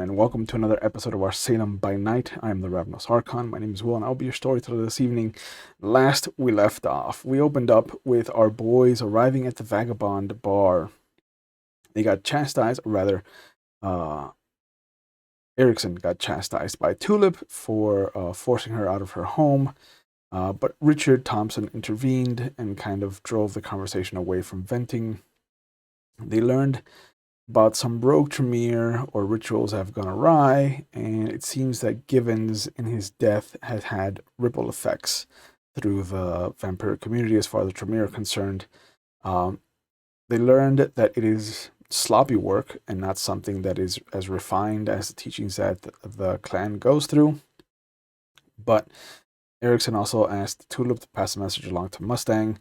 and welcome to another episode of our Salem by Night. I am the Ravenous Archon. My name is Will, and I'll be your storyteller this evening. Last we left off, we opened up with our boys arriving at the Vagabond Bar. They got chastised, or rather, Erickson got chastised by Tulip for forcing her out of her home, but Richard Thompson intervened and kind of drove the conversation away from venting. They learned about some rogue Tremere or rituals have gone awry, and it seems that Givens in his death has had ripple effects through the vampiric community as far as the Tremere are concerned. They learned that it is sloppy work and not something that is as refined as the teachings that the clan goes through. But Erickson also asked Tulip to pass a message along to Mustang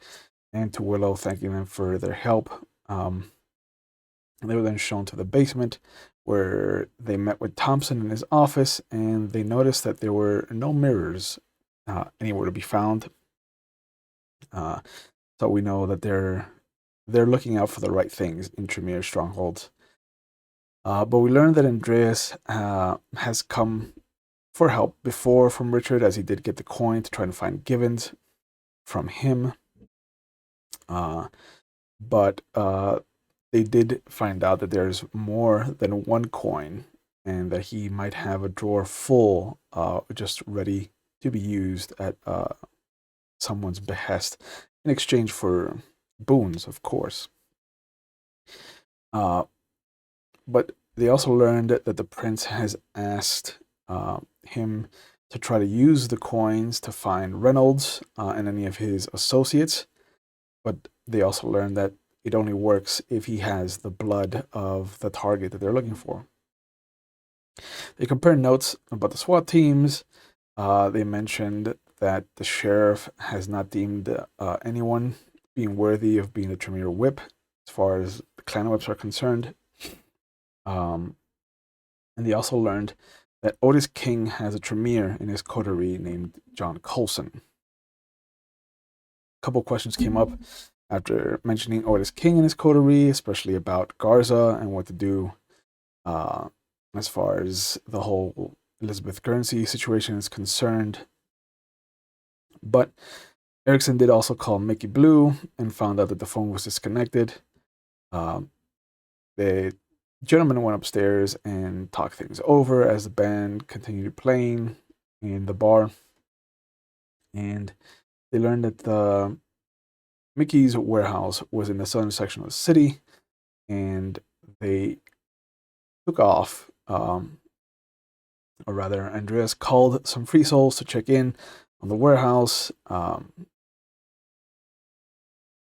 and to Willow, thanking them for their help. They were then shown to the basement where they met with Thompson in his office, and they noticed that there were no mirrors anywhere to be found. So we know that they're looking out for the right things in Tremere strongholds. But we learned that Andreas has come for help before from Richard, as he did get the coin to try and find Givens from him. But they did find out that there's more than one coin, and that he might have a drawer full, just ready to be used at someone's behest in exchange for boons, of course. But they also learned that the prince has asked him to try to use the coins to find Reynolds and any of his associates. But they also learned that it only works if he has the blood of the target that they're looking for. They compared notes about the SWAT teams. They mentioned that the sheriff has not deemed anyone being worthy of being a Tremere whip as far as the clan whips are concerned. And they also learned that Otis King has a Tremere in his coterie named John Coulson. A couple questions came up after mentioning Otis King and his coterie, especially about Garza and what to do as far as the whole Elizabeth Guernsey situation is concerned. But Erickson did also call Mickey Blue and found out that the phone was disconnected. The gentleman went upstairs and talked things over as the band continued playing in the bar. And they learned that the Mickey's warehouse was in the southern section of the city, and they took off. Or rather, Andreas called some free souls to check in on the warehouse.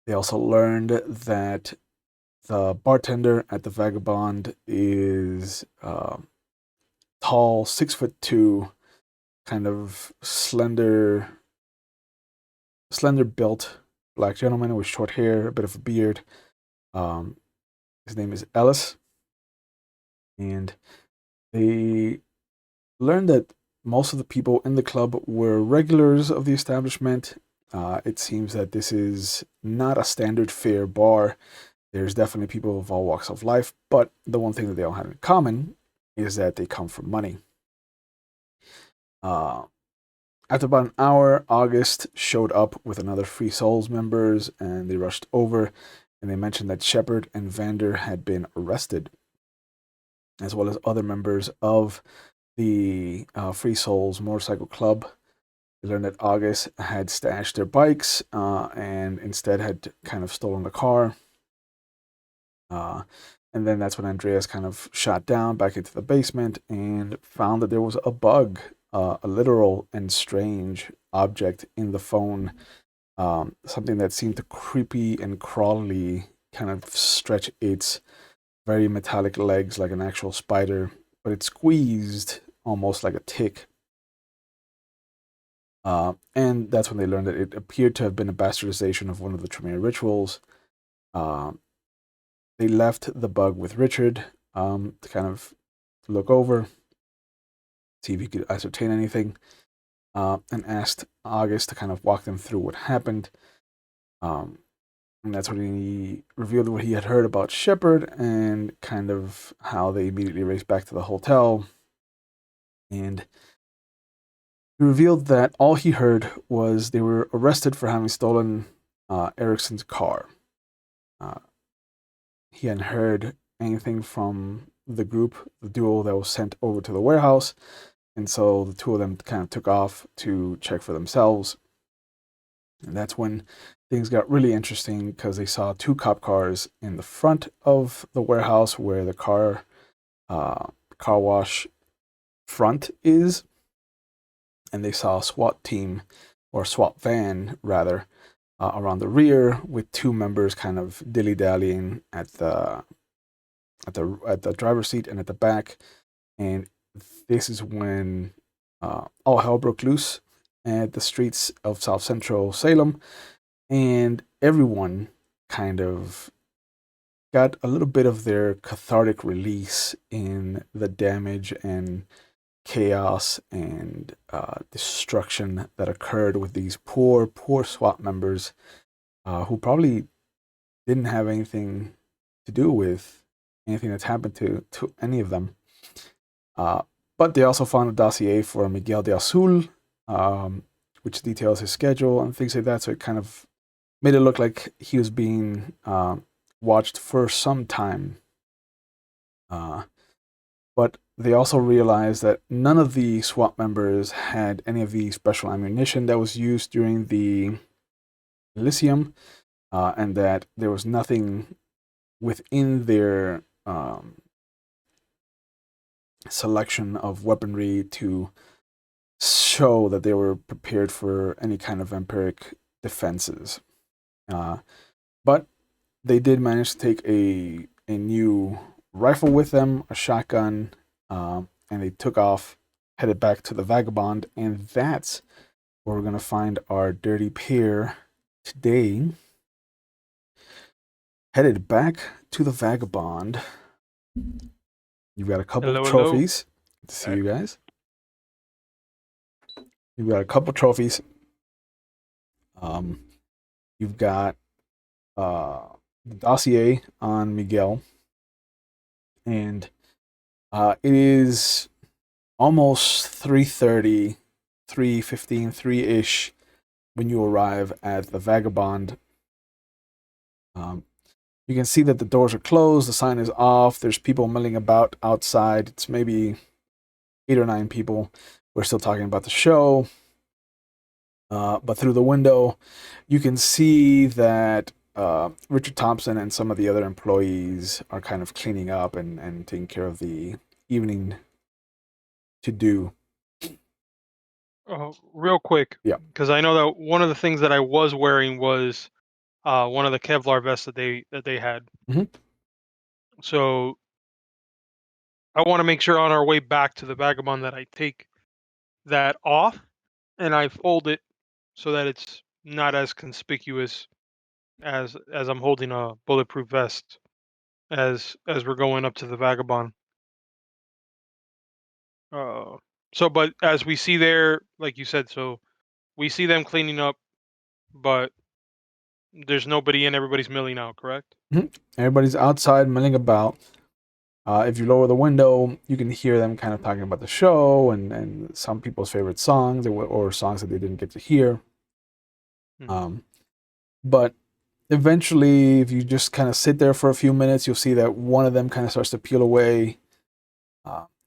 They also learned that the bartender at the Vagabond is tall, 6'2", kind of slender built black gentleman with short hair, a bit of a beard. His name is Ellis. And they learned that most of the people in the club were regulars of the establishment. It seems that this is not a standard fare bar. There's definitely people of all walks of life, but the one thing that they all have in common is that they come from money. After about an hour, August showed up with another Free Souls members, and they rushed over, and they mentioned that Shepard and Vander had been arrested, as well as other members of the Free Souls Motorcycle Club. They learned that August had stashed their bikes and instead had kind of stolen the car. And then that's when Andreas kind of shot down back into the basement and found that there was a bug, a literal and strange object in the phone, something that seemed to creepy and crawly kind of stretch its very metallic legs like an actual spider, but it squeezed almost like a tick. And that's when they learned that it appeared to have been a bastardization of one of the Tremere rituals. They left the bug with Richard to kind of look over, see if he could ascertain anything, and asked August to kind of walk them through what happened. And that's when he revealed what he had heard about Shepard and kind of how they immediately raced back to the hotel. And he revealed that all he heard was they were arrested for having stolen Erickson's car. Uh, he hadn't heard anything from the group, the duo that was sent over to the warehouse. And so the two of them kind of took off to check for themselves. And that's when things got really interesting because they saw two cop cars in the front of the warehouse where the car wash front is, and they saw a SWAT team or SWAT van rather around the rear with two members kind of dilly dallying at the driver's seat and at the back. And this is when all hell broke loose at the streets of South Central Salem, and everyone kind of got a little bit of their cathartic release in the damage and chaos and destruction that occurred with these poor SWAT members who probably didn't have anything to do with anything that's happened to any of them. But they also found a dossier for Miguel de Azul, which details his schedule and things like that. So it kind of made it look like he was being watched for some time. But they also realized that none of the SWAT members had any of the special ammunition that was used during the Elysium, and that there was nothing within their selection of weaponry to show that they were prepared for any kind of vampiric defenses. But they did manage to take a new rifle with them, a shotgun, and they took off, headed back to the Vagabond, and that's where we're gonna find our dirty pair today. Headed back to the Vagabond. You've got a couple of Hello, trophies. Good to see you guys. You've got a couple trophies. You've got the dossier on Miguel, and it is almost 3:30, 3:15, 3-ish when you arrive at the Vagabond. You can see that the doors are closed, the sign is off, there's people milling about outside. It's maybe 8 or 9 people. We're still talking about the show. But through the window, you can see that Richard Thompson and some of the other employees are kind of cleaning up and taking care of the evening to do. real quick, Yeah. because I know that one of the things that I was wearing was one of the Kevlar vests that they had. Mhm. So I want to make sure on our way back to the Vagabond that I take that off and I fold it so that it's not as conspicuous as I'm holding a bulletproof vest as we're going up to the Vagabond. Uh, but as we see there, like you said, so we see them cleaning up, but there's nobody in. Everybody's milling out, correct? Everybody's outside milling about. If you lower the window, you can hear them kind of talking about the show and some people's favorite songs or songs that they didn't get to hear. But eventually, if you just kind of sit there for a few minutes, you'll see that one of them kind of starts to peel away.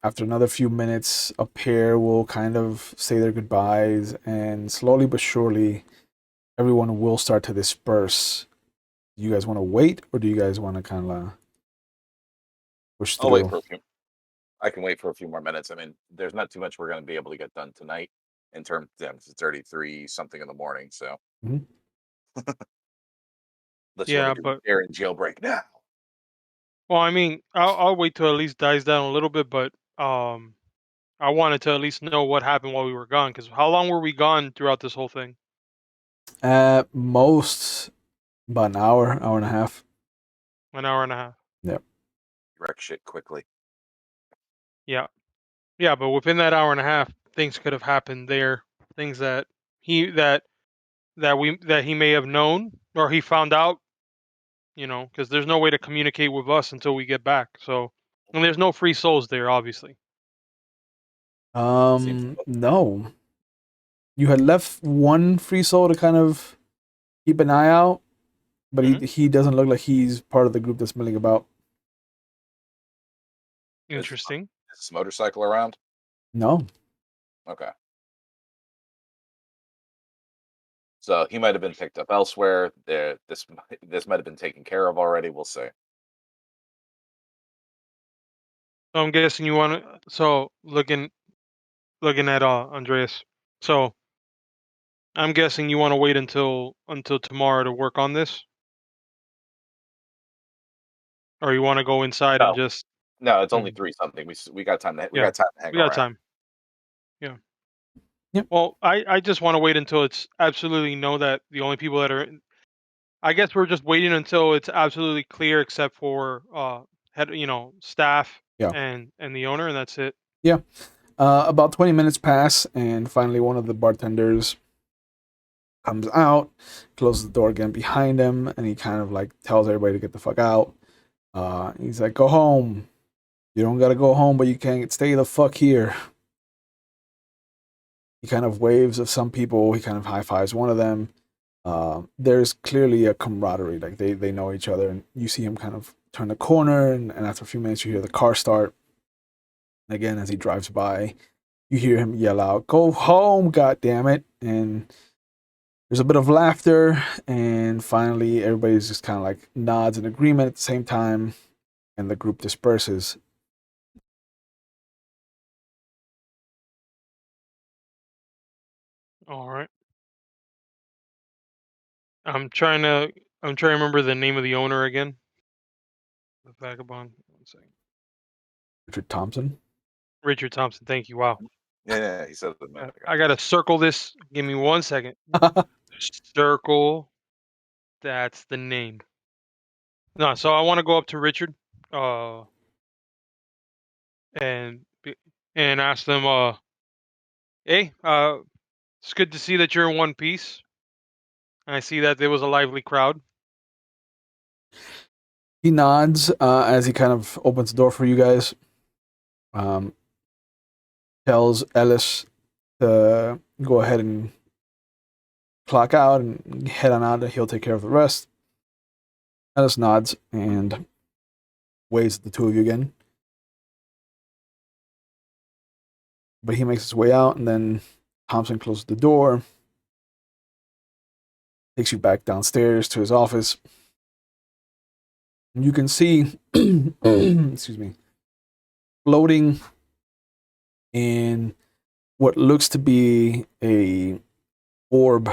After another few minutes, a pair will kind of say their goodbyes, and slowly but surely, everyone will start to disperse. Do you guys want to wait, or do you guys want to kind of push I'll wait through? for a few. I can wait for a few more minutes. I mean, there's not too much we're going to be able to get done tonight in terms of it's 33 something in the morning. So Mhm. unless you Yeah, want to do but air and jailbreak now. well, I mean, I'll wait till at least dies down a little bit, but I wanted to at least know what happened while we were gone. Because how long were we gone throughout this whole thing? At most, about an hour, hour and a half. An hour and a half. Yep. Wreck shit quickly. Yeah, yeah, but within that hour and a half, things could have happened there. Things that he that he may have known or he found out because there's no way to communicate with us until we get back. So, and there's no free souls there, obviously. Seems No. You had left one free soul to kind of keep an eye out, but he doesn't look like he's part of the group that's milling about. Interesting. is this motorcycle around? No. Okay. So he might have been picked up elsewhere. This might have been taken care of already. We'll see. So I'm guessing you want to. So looking at Andreas. So I'm guessing you want to wait until tomorrow to work on this, or you want to go inside and No, just. no, it's only 3 something. We got time to we Yeah, got time to hang we got around. time. Yeah. Yep. Well, I just want to wait until it's absolutely know that the only people that are. I guess we're just waiting until it's absolutely clear, except for head, staff Yeah. and the owner, and that's it. Yeah. About 20 minutes pass, and finally one of the bartenders comes out, closes the door again behind him, and he kind of like tells everybody to get the fuck out. He's like, "Go home. You don't gotta go home, but you can't stay the fuck here." He kind of waves at some people. He kind of high fives one of them. There's clearly a camaraderie. Like they know each other, and you see him kind of turn the corner, and after a few minutes, you hear the car start. And again, as he drives by, you hear him yell out, "Go home, god damn it!" And there's a bit of laughter, and finally, everybody's just kind of like nods in agreement at the same time, and the group disperses. All right. I'm trying to remember the name of the owner again. The Vagabond. One second. Richard Thompson. Richard Thompson. Thank you. Wow. Yeah, he said it a minute ago. I gotta circle this. Give me 1 second. Circle. That's the name. No, so I want to go up to Richard, uh, and ask them, hey, it's good to see that you're in one piece. I see that there was a lively crowd. He nods as he kind of opens the door for you guys. Um, tells Ellis to go ahead and clock out and head on out, and he'll take care of the rest. Ellis nods and waves at the two of you again. But he makes his way out, and then Thompson closes the door, takes you back downstairs to his office. And you can see, excuse me, floating in what looks to be a orb,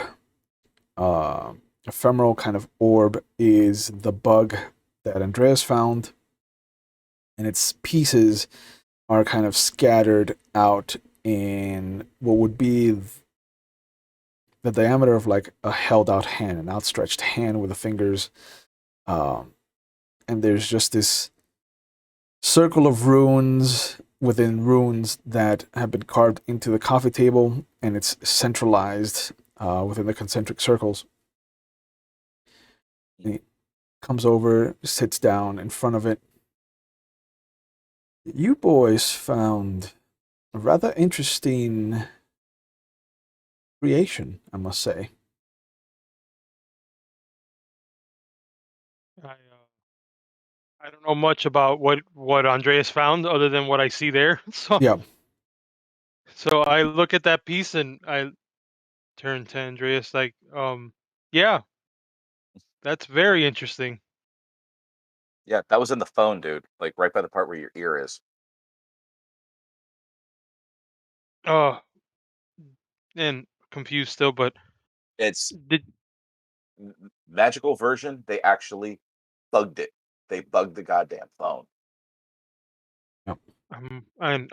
ephemeral kind of orb, is the bug that Andreas found, and its pieces are kind of scattered out in what would be the diameter of like a held out hand, an outstretched hand with the fingers. And there's just this circle of runes within runes that have been carved into the coffee table, and it's centralized within the concentric circles. And he comes over, sits down in front of it. You boys found a rather interesting creation, I must say. I don't know much about what Andreas found other than what I see there. So Yeah. so I look at that piece and I turn to Andreas like, yeah, that's very interesting. Yeah, that was in the phone, dude. Like right by the part where your ear is. Uh, and confused still, but It's did magical version. They actually bugged it. They bugged the goddamn phone. Yep. and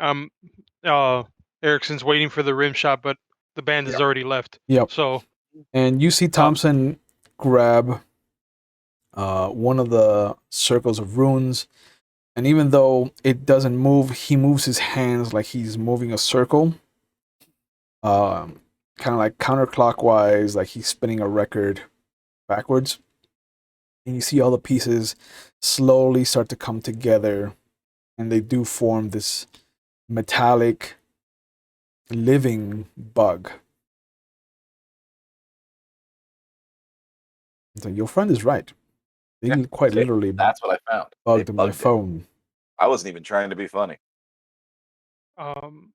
Erickson's waiting for the rim shot, but the band has already left. Yep. So And you see Thompson grab one of the circles of runes, and even though it doesn't move, he moves his hands like he's moving a circle, kind of like counterclockwise, like he's spinning a record backwards. and you see all the pieces slowly start to come together, and they do form this metallic living bug. So your friend is right. They Yeah, quite see, literally that's what I found. They bugged my bugged it. phone. I wasn't even trying to be funny. Can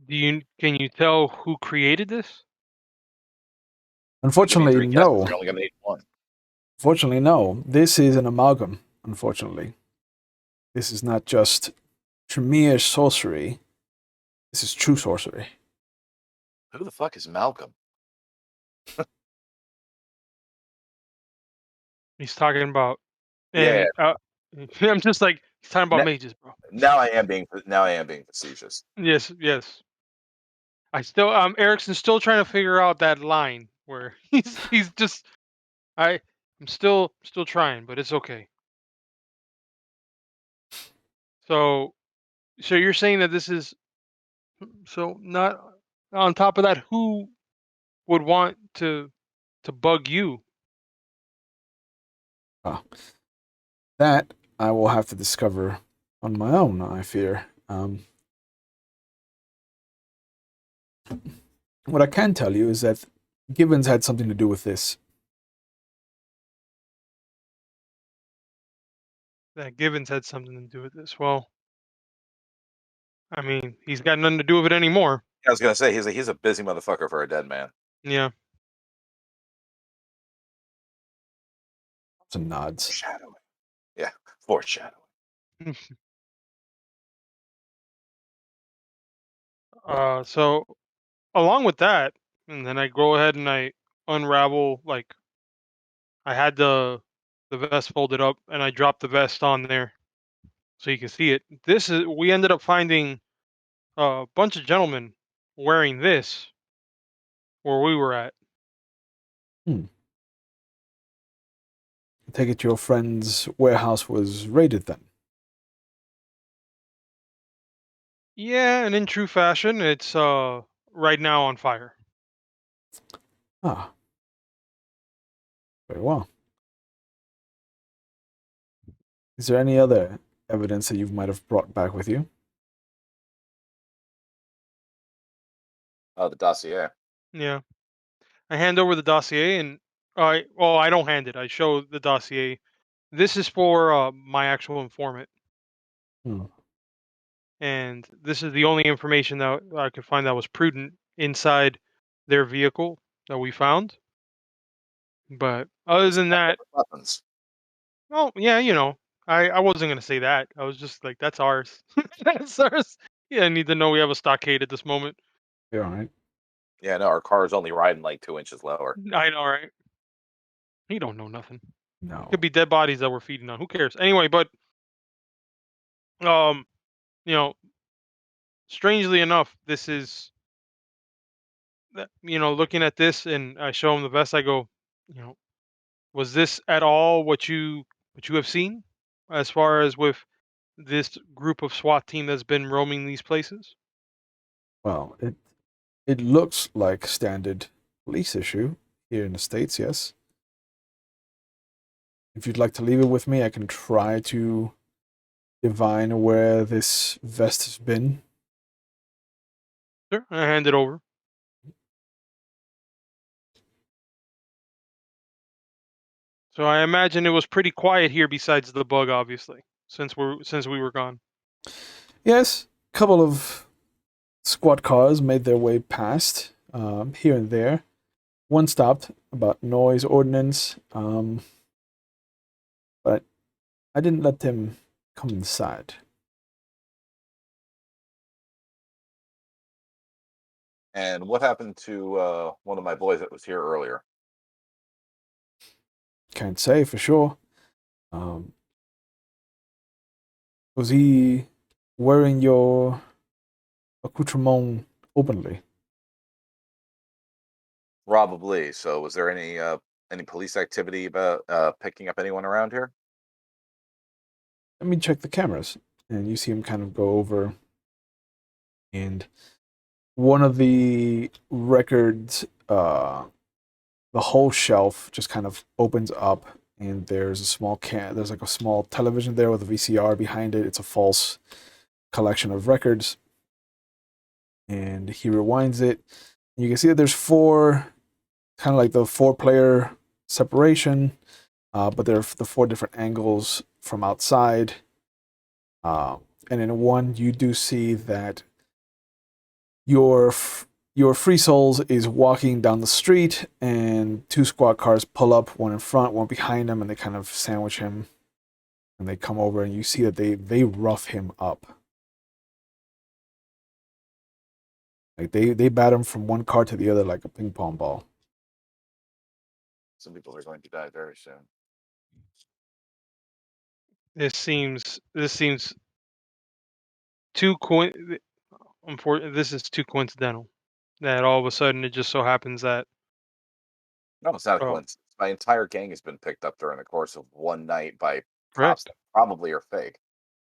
you tell who created this? I'll give you Unfortunately, 3 guesses. no. You're only gonna need one. Fortunately, no. This is an amalgam, unfortunately. This is not just Tremere sorcery. This is true sorcery. Who the fuck is Malcolm? He's talking about, Yeah. and I'm just like, he's talking about Now, mages, bro. now I am being facetious. Yes, yes. I still, Erickson's still trying to figure out that line where he's just, I'm still trying, but it's okay. So, so you're saying that this is, so not on top of that, who would want to bug you? Ah, that I will have to discover on my own, I fear. What I can tell you is that Gibbons had something to do with this. That Gibbons had something to do with this. Well, I mean, he's got nothing to do with it anymore. I was gonna say he's a busy motherfucker for a dead man. Yeah. Some nods. Foreshadowing. Yeah, foreshadowing. So along with that, and then I go ahead and I unravel, like, I had the vest folded up and I dropped the vest on there so you can see it. This is, we ended up finding a bunch of gentlemen wearing this where we were at. I take it your friend's warehouse was raided then. Yeah, and in true fashion, it's right now on fire. Ah, very well. Is there any other evidence that you might have brought back with you? The dossier. Yeah. I hand over the dossier and I don't hand it. I show the dossier. This is for my actual informant, Hmm. and this is the only information that I could find that was prudent inside their vehicle that we found. But other than that, Weapons. oh yeah, I wasn't gonna say that. I was just like, that's ours. That's ours. Yeah, I need to know we have a stockade at this moment. You're all right. Yeah, no, our car is only riding like 2 inches lower. I know, right? He don't know nothing. Could No. be dead bodies that we're feeding on. Who cares? Anyway, but um, you know, strangely enough, this is looking at this, and I show him the vest. I go, you know, was this at all what you have seen, as far as with this group of SWAT team that's been roaming these places? Well, it looks like standard police issue here in the States, yes. If you'd like to leave it with me, I can try to divine where this vest has been. Sure, I hand it over. So I imagine it was pretty quiet here, besides the bug, obviously, since we were gone. Yes, a couple of squad cars made their way past here and there. One stopped about noise ordinance, but I didn't let them come inside. And what happened to one of my boys that was here earlier? Can't say for sure. Um, was he wearing your accoutrement openly? Probably. So, was there any police activity about picking up anyone around here? Let me check the cameras. And you see him kind of go over, and one of the records, the whole shelf just kind of opens up, and there's a small there's like a small television there with a VCR behind it. It's a false collection of records. And he rewinds it. You can see that there's four, kind of like the 4-player separation, but there are the 4 different angles from outside. And in one, you do see that your Free Souls is walking down the street, and 2 squad cars pull up, one in front, one behind him, and they kind of sandwich him. And they come over, and you see that they rough him up. Like they bat him from one car to the other like a ping pong ball. Some people are going to die very soon. This seems too this is too coincidental that all of a sudden it just so happens that No, it's not a oh, coincidence. My entire gang has been picked up during the course of one night by cops correct. that probably are fake.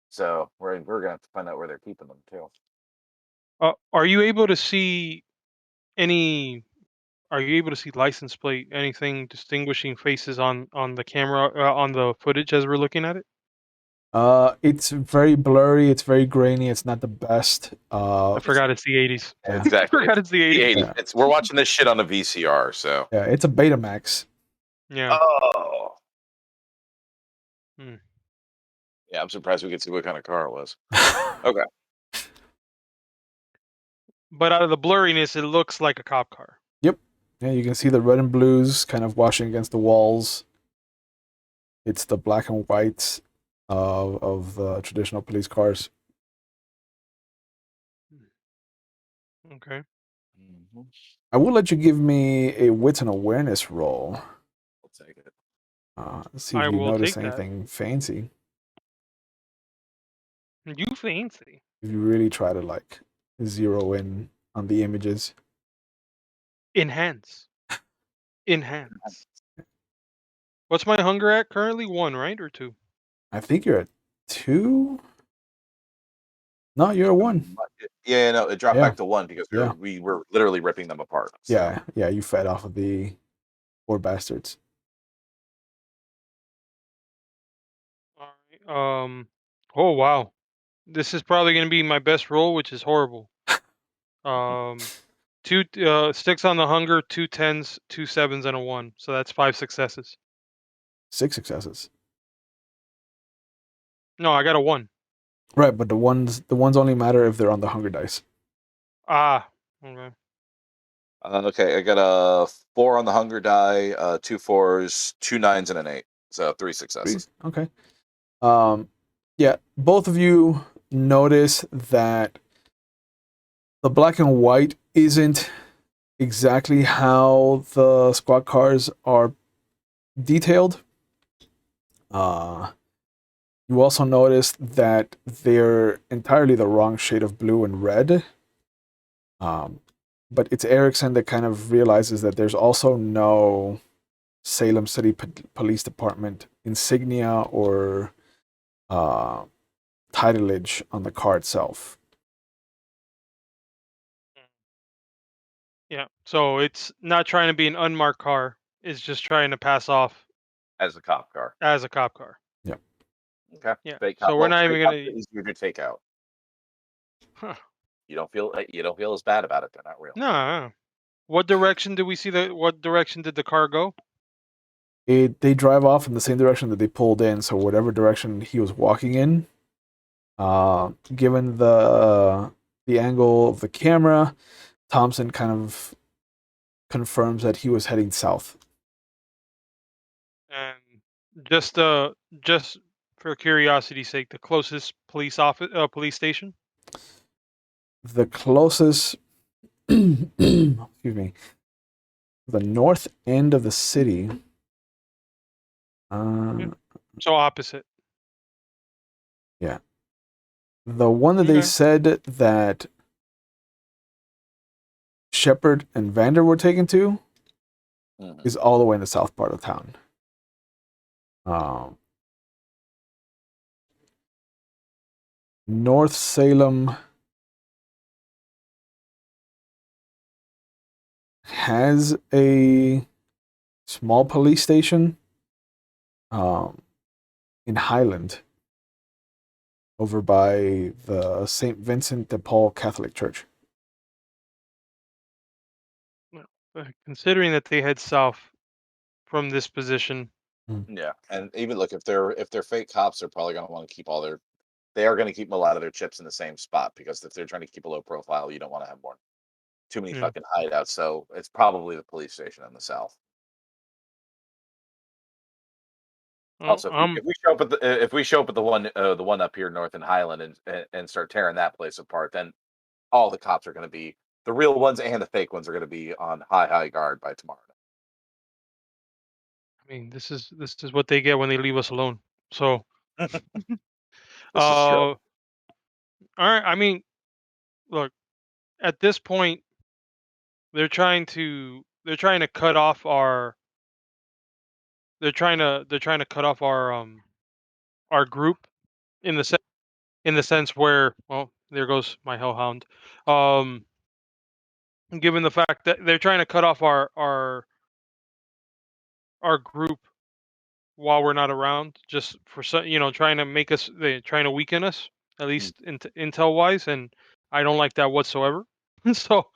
So we're gonna have to find out where they're keeping them too. Are you able to see any? Are you able to see license plate? Anything distinguishing faces on the camera on the footage as we're looking at it? It's very blurry. It's very grainy. It's not the best. I forgot it's the 80s. Yeah. Exactly. I forgot it's the 80s. 80. Yeah. We're watching this shit on the VCR, so. Yeah, it's a Betamax. Yeah. Oh. Hmm. Yeah, I'm surprised we could see what kind of car it was. Okay. But out of the blurriness, it looks like a cop car. Yep. Yeah, you can see the red and blues kind of washing against the walls. It's the black and whites of the traditional police cars. Okay. Mm-hmm. I will let you give me a wits and awareness roll. I'll take it. See if I you will notice take that. anything fancy. You fancy. If you really try to like zero in on the images. Enhance. Enhance. What's my hunger at currently? 1, right? Or 2? I think you're at 2. No, you're at 1. Yeah, no, it dropped Yeah. back to 1 because Yeah. we were literally ripping them apart. So. Yeah, you fed off of the poor bastards. All right. Oh wow. This is probably going to be my best roll, which is horrible. 2 sticks on the hunger, 2 10s, 2 7s, and a 1. So that's 5 successes. 6 successes. No, I got a 1. Right, but the ones only matter if they're on the hunger dice. Ah. Okay. Okay, I got a 4 on the hunger die, 2 4s, 2 9s, and an 8. So 3 successes. Okay. Yeah, both of you notice that the black and white isn't exactly how the squad cars are detailed. You also notice that they're entirely the wrong shade of blue and red. But it's Erickson that kind of realizes that there's also no Salem City Police Department insignia or titleage on the car itself. Yeah. So it's not trying to be an unmarked car. It's just trying to pass off As a cop car. as a cop car. Yep. Okay. Yeah. Fake So cop, we're not fake even cops gonna. are easier to take out. Huh. You don't feel as bad about it. They're not real. No. What direction did we see what direction did the car go? They drive off in the same direction that they pulled in, so whatever direction he was walking in, given the angle of the camera, Thompson kind of confirms that he was heading south. And just for curiosity's sake, the closest police station? The closest, excuse me, the north end of the city. So opposite. Yeah. The one that they said that Shepard and Vander were taken to is all the way in the south part of town. North Salem has a small police station, in Highland, over by the St. Vincent de Paul Catholic Church. Considering that they head south from this position. Yeah, and even look, if they're fake cops, they're probably going to want to keep they are going to keep a lot of their chips in the same spot, because if they're trying to keep a low profile, you don't want to have too many Yeah. fucking hideouts. So it's probably the police station in the south. Also, if we show up at the one up here north in Highland and start tearing that place apart, then all the cops are going to be, the real ones and the fake ones are going to be on high guard by tomorrow. I mean, this is what they get when they leave us alone. So, This is true. all right. I mean, look, at this point, they're trying to cut off our cut off our group in the sense where, well, there goes my hellhound. Um, Given the fact that they're trying to cut off our group while we're not around, just for trying to make us, they trying to weaken us, at least intel wise, and I don't like that whatsoever. So,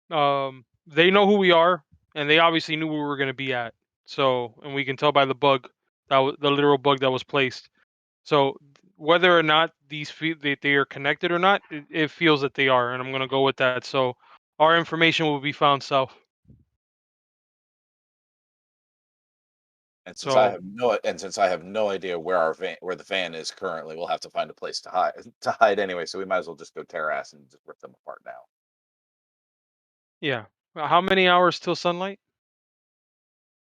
they know who we are, and they obviously knew where we were going to be at. So, and we can tell by the bug, that was the literal bug that was placed. So, whether or not they are connected or not, it feels that they are, and I'm going to go with that. So, our information will be found south. And So, since I have no idea where the van is currently, we'll have to find a place to hide anyway. So we might as well just go tear ass and just rip them apart now. yeah. How many hours till sunlight?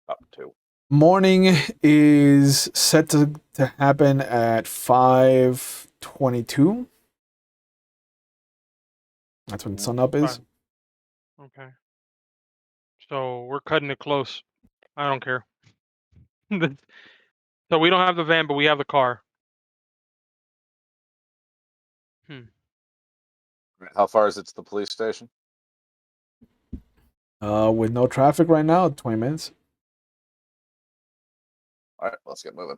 Up to. Morning is set to happen at 5:22. That's when sunup is. Okay. So we're cutting it close. I don't care. So we don't have the van, but we have the car. How far is it to the police station? With no traffic right now, 20 minutes. All right, let's get moving.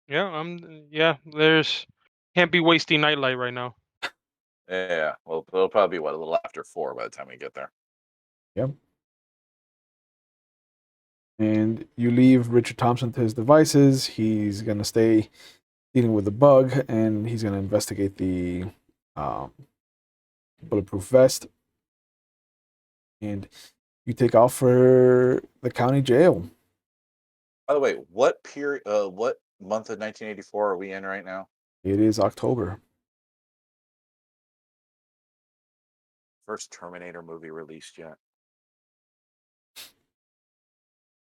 Yeah, there's can't be wasting nightlight right now. Yeah, well, it'll probably be a little after 4 by the time we get there. Yep. And you leave Richard Thompson to his devices. He's gonna stay dealing with the bug, and he's gonna investigate the bulletproof vest. And you take off for the county jail. By the way, what month of 1984 are we in right now? It is October. First Terminator movie released yet?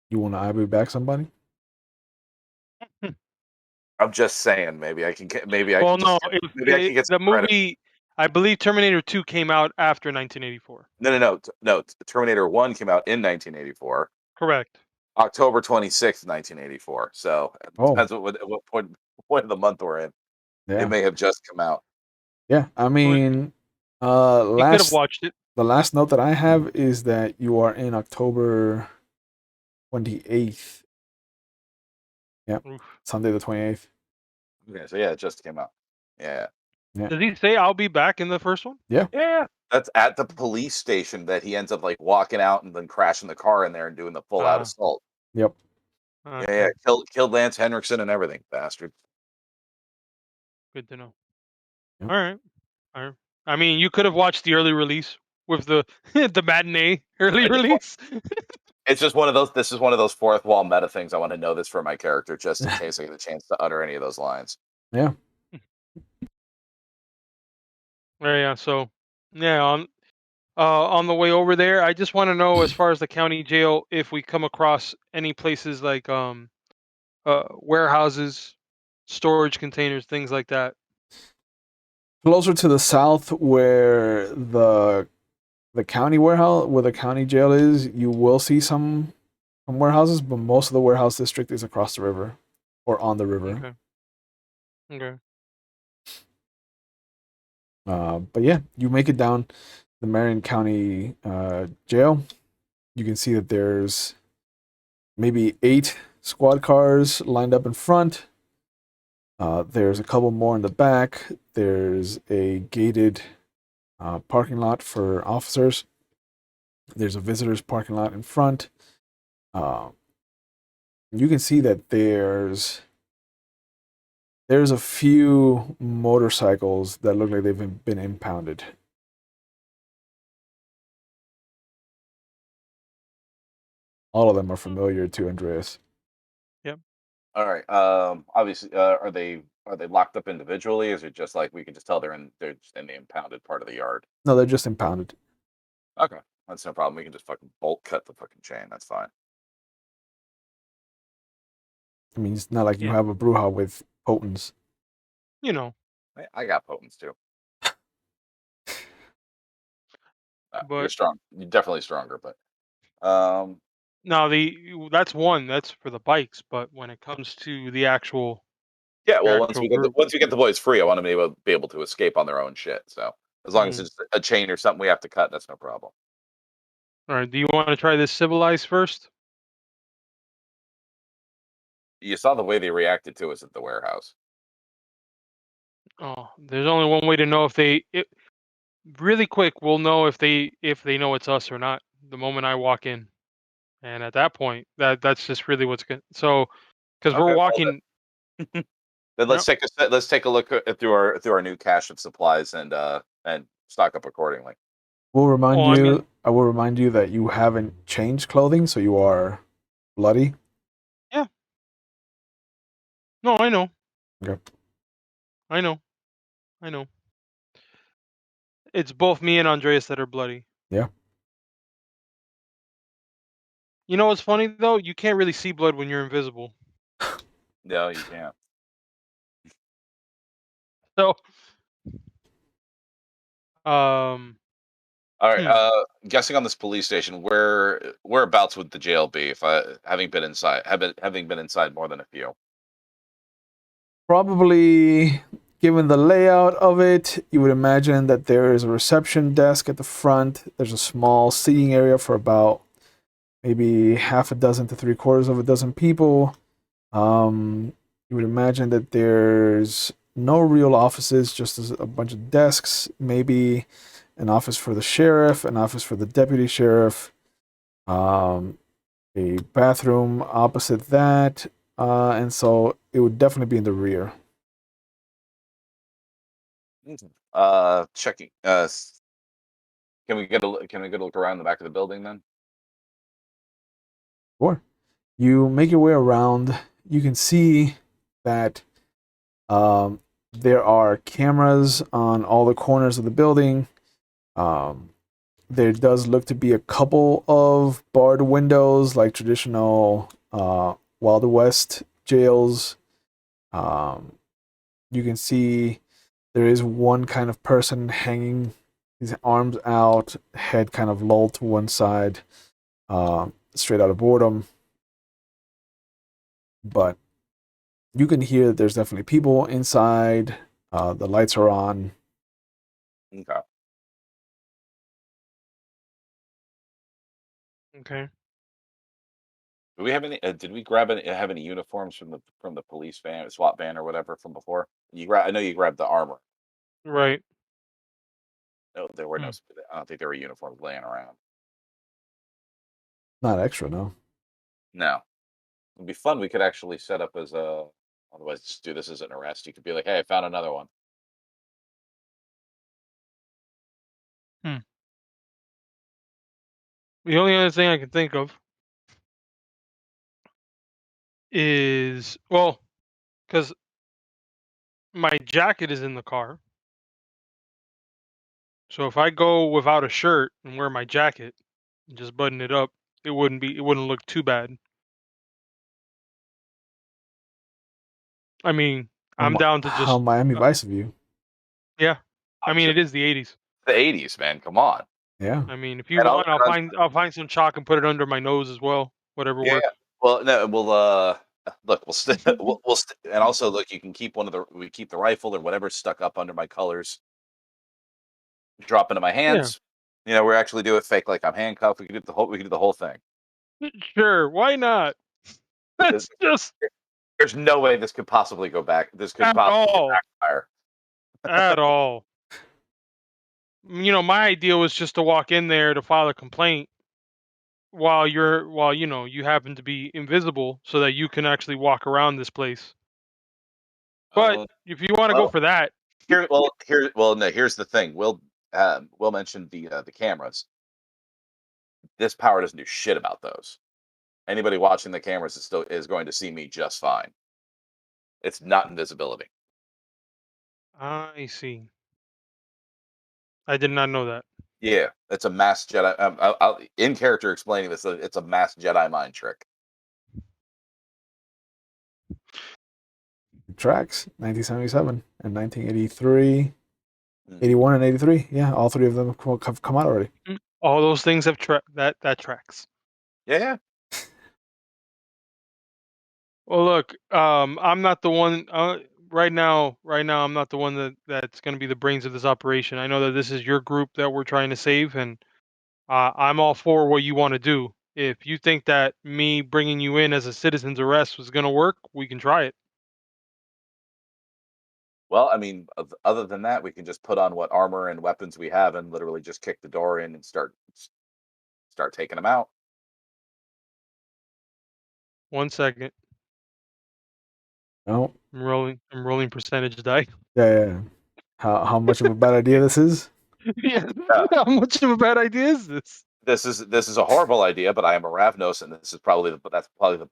You want to IB back somebody? I'm just saying, maybe I can get. Maybe I Well, can no, maybe I can get the some credit. movie, I believe Terminator 2 came out after 1984. No. Terminator 1 came out in 1984. Correct. October 26th, 1984. So it depends what point of the month we're in. Yeah. It may have just come out. Yeah, I mean, You could have watched it. The last note that I have is that you are in October 28th. Yeah, Sunday the 28th. Okay, so yeah, it just came out. Yeah. Does he say I'll be back in the first one? Yeah. Yeah. That's at the police station that he ends up like walking out and then crashing the car in there and doing the full out assault. Yep. Yeah, killed Lance Henriksen and everything, bastard. Good to know. Yep. All right. I mean, you could have watched the early release with the the matinee early release. It's just one of those. This is one of those fourth wall meta things. I want to know this for my character, just in case I get a chance to utter any of those lines. Yeah. Yeah. So, yeah, on the way over there, I just want to know, as far as the county jail, if we come across any places like warehouses, storage containers, things like that. Closer to the south, where the county warehouse, where the county jail is, you will see some warehouses, but most of the warehouse district is across the river or on the river. Okay. But yeah, you make it down the Marion County jail. You can see that there's maybe 8 squad cars lined up in front. There's a couple more in the back. There's a gated parking lot for officers. There's a visitors parking lot in front. You can see that there's a few motorcycles that look like they've been impounded. All of them are familiar to Andreas. Yep. All right. Obviously, are they locked up individually? Is it just like we can just tell they're just in the impounded part of the yard? No, they're just impounded. Okay, that's no problem. We can just fucking bolt cut the fucking chain. That's fine. I mean, it's not like you Yeah. have a brouhaha with potents. You know. I got potents too. You're But strong. You're definitely stronger, but no, that's one. That's for the bikes. But when it comes to the actual yeah. Well, once group, we get the boys free, I want them to be able to escape on their own shit. So as long as it's a chain or something we have to cut, that's no problem. all right. Do you want to try this civilized first? You saw the way they reacted to us at the warehouse. Oh, there's only one way to know if they. Really quick, we'll know if they know it's us or not the moment I walk in, and at that point, that's just really what's good. So, because we're Okay, walking. then Yep. let's take a look through our new cache of supplies and stock up accordingly. We'll remind Oh, I you. mean, I will remind you that you haven't changed clothing, so you are bloody. yeah. No, I know. Okay. I know. I know. It's both me and Andreas that are bloody. Yeah. You know what's funny though? You can't really see blood when you're invisible. No, you can't. So, um, All right. Guessing on this police station, whereabouts would the jail be? If I having been inside more than a few. Probably, given the layout of it, you would imagine that there is a reception desk at the front. There's a small seating area for about maybe half a dozen to three-quarters of a dozen people. You would imagine that there's no real offices, just a bunch of desks, maybe an office for the sheriff, an office for the deputy sheriff, a bathroom opposite that, and so it would definitely be in the rear. Checking. Can we get a look around the back of the building then? Sure. You make your way around. You can see that there are cameras on all the corners of the building. There does look to be a couple of barred windows, like traditional Wild West jails. You can see there is one kind of person hanging his arms out, head kind of lolled to one side, straight out of boredom. But you can hear that there's definitely people inside. The lights are on. Okay. okay. Do we have any? Did we have any uniforms from the police van, SWAT van, or whatever from before? I know you grabbed the armor. Right. No, there were no. Hmm. I don't think there were uniforms laying around. Not extra, no. No, it'd be fun. We could actually set up as a. Otherwise, just do this as an arrest. You could be like, "Hey, I found another one." Hmm. The only other thing I can think of is because my jacket is in the car. So if I go without a shirt and wear my jacket and just button it up, it wouldn't look too bad. I mean, I'm down to How just Miami Vice of you. yeah. I I'm mean, sure it is the '80s. the '80s, man. Come on. Yeah. I mean, if you And want, I'll find some chalk and put it under my nose as well. Whatever yeah. works. Well, no, we'll look. And also look. You can keep we keep the rifle or whatever's stuck up under my colors. Drop into my Yeah. hands. We actually do it fake like I'm handcuffed. We can do the whole thing. Sure. Why not? It's just there's no way this could possibly go back. This could at possibly all, backfire. at all. My idea was just to walk in there to file a complaint while you happen to be invisible, so that you can actually walk around this place. But if you want to go for that, no. Here's the thing. Will mentioned the cameras. This power doesn't do shit about those. Anybody watching the cameras is going to see me just fine. It's not invisibility. I see. I did not know that. Yeah, it's a mass Jedi. I'll in character explaining this. It's a mass Jedi mind trick. Tracks 1977 and 1983, Mm. 81 and 83. Yeah, all three of them have come out already. All those things have that tracks. Yeah. Well, look, I'm not the one right now. I'm not the one that's going to be the brains of this operation. I know that this is your group that we're trying to save, and I'm all for what you want to do. If you think that me bringing you in as a citizen's arrest was going to work, we can try it. Well, I mean, other than that, we can just put on what armor and weapons we have and literally just kick the door in and start taking them out. 1 second. No. I'm rolling percentage die. Yeah. How much of a bad idea this is? Yeah. How much of a bad idea is this? This is a horrible idea, but I am a Ravnos, and that's probably the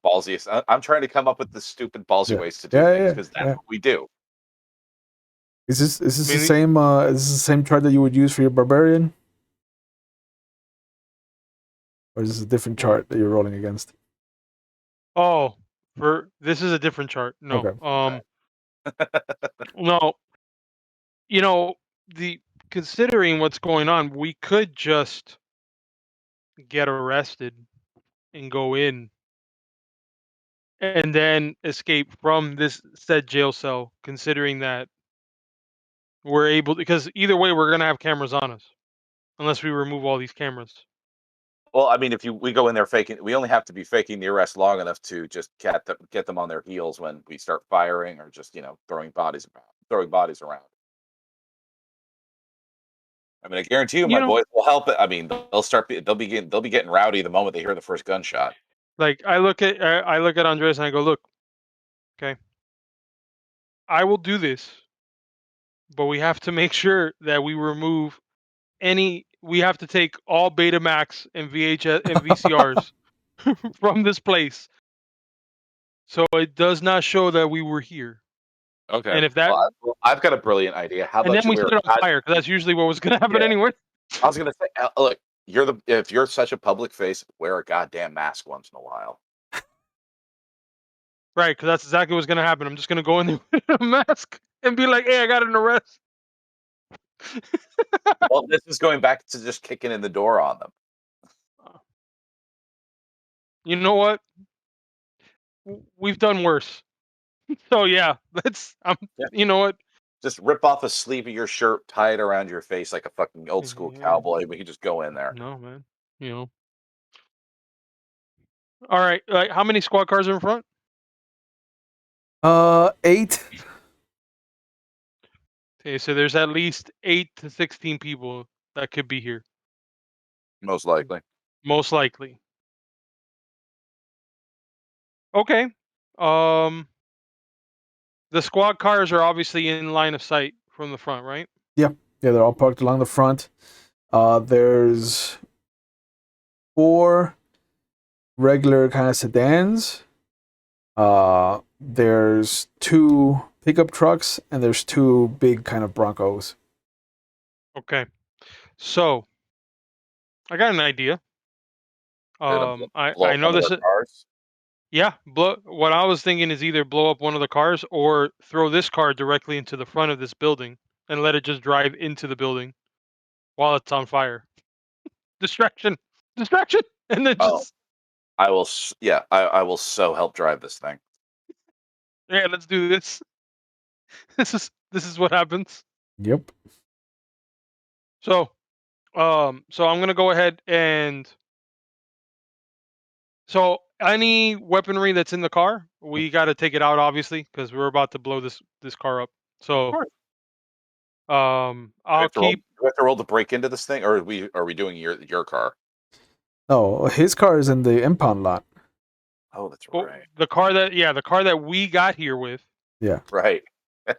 ballsiest. I'm trying to come up with the stupid ballsy ways to do things because that's what we do. Is this the same? Is this the same chart that you would use for your barbarian, or is this a different chart that you're rolling against? Oh, this is a different chart. No. Okay. No. Considering what's going on, we could just get arrested and go in and then escape from this said jail cell, considering that we're able, because either way we're going to have cameras on us unless we remove all these cameras. Well, I mean, if we go in there faking, we only have to be faking the arrest long enough to just get them on their heels when we start firing or just throwing bodies around. I mean, I guarantee you, my boys will help it. I mean, they'll be getting rowdy the moment they hear the first gunshot. Like I look at Andreas and I go, look, okay, I will do this, but we have to make sure that we remove we have to take all Betamax and VHS and VCRs from this place, so it does not show that we were here. Okay. And if that, I've got a brilliant idea. How about and then we set it on fire, because that's usually what was going to happen anyway. I was going to say, look, if you're such a public face, wear a goddamn mask once in a while. Right, because that's exactly what's going to happen. I'm just going to go in there with a mask and be like, "Hey, I got an arrest." Well, this is going back to just kicking in the door on them. You know what? We've done worse. So yeah, you know what? Just rip off a sleeve of your shirt, tie it around your face like a fucking old school cowboy. We can just go in there. No, man. All right. Like, how many squad cars are in front? 8. Okay, so there's at least 8 to 16 people that could be here. Most likely. Most likely. Okay. The squad cars are obviously in line of sight from the front, right? Yeah, they're all parked along the front. There's 4 regular kind of sedans. There's 2 pickup trucks, and there's 2 big kind of Broncos. Okay. So, I got an idea. I know this is... Yeah, what I was thinking is either blow up one of the cars or throw this car directly into the front of this building and let it just drive into the building while it's on fire. Distraction, and then just... I will. Yeah, I will so help drive this thing. Yeah, let's do this. This is what happens. Yep. So I'm gonna go ahead and... So any weaponry that's in the car, we got to take it out, obviously, because we're about to blow this car up. So, I'll keep. Do we have to roll to break into this thing, or are we doing your car? No, his car is in the impound lot. Oh, that's Well, right. the car that we got here with Yeah. Right.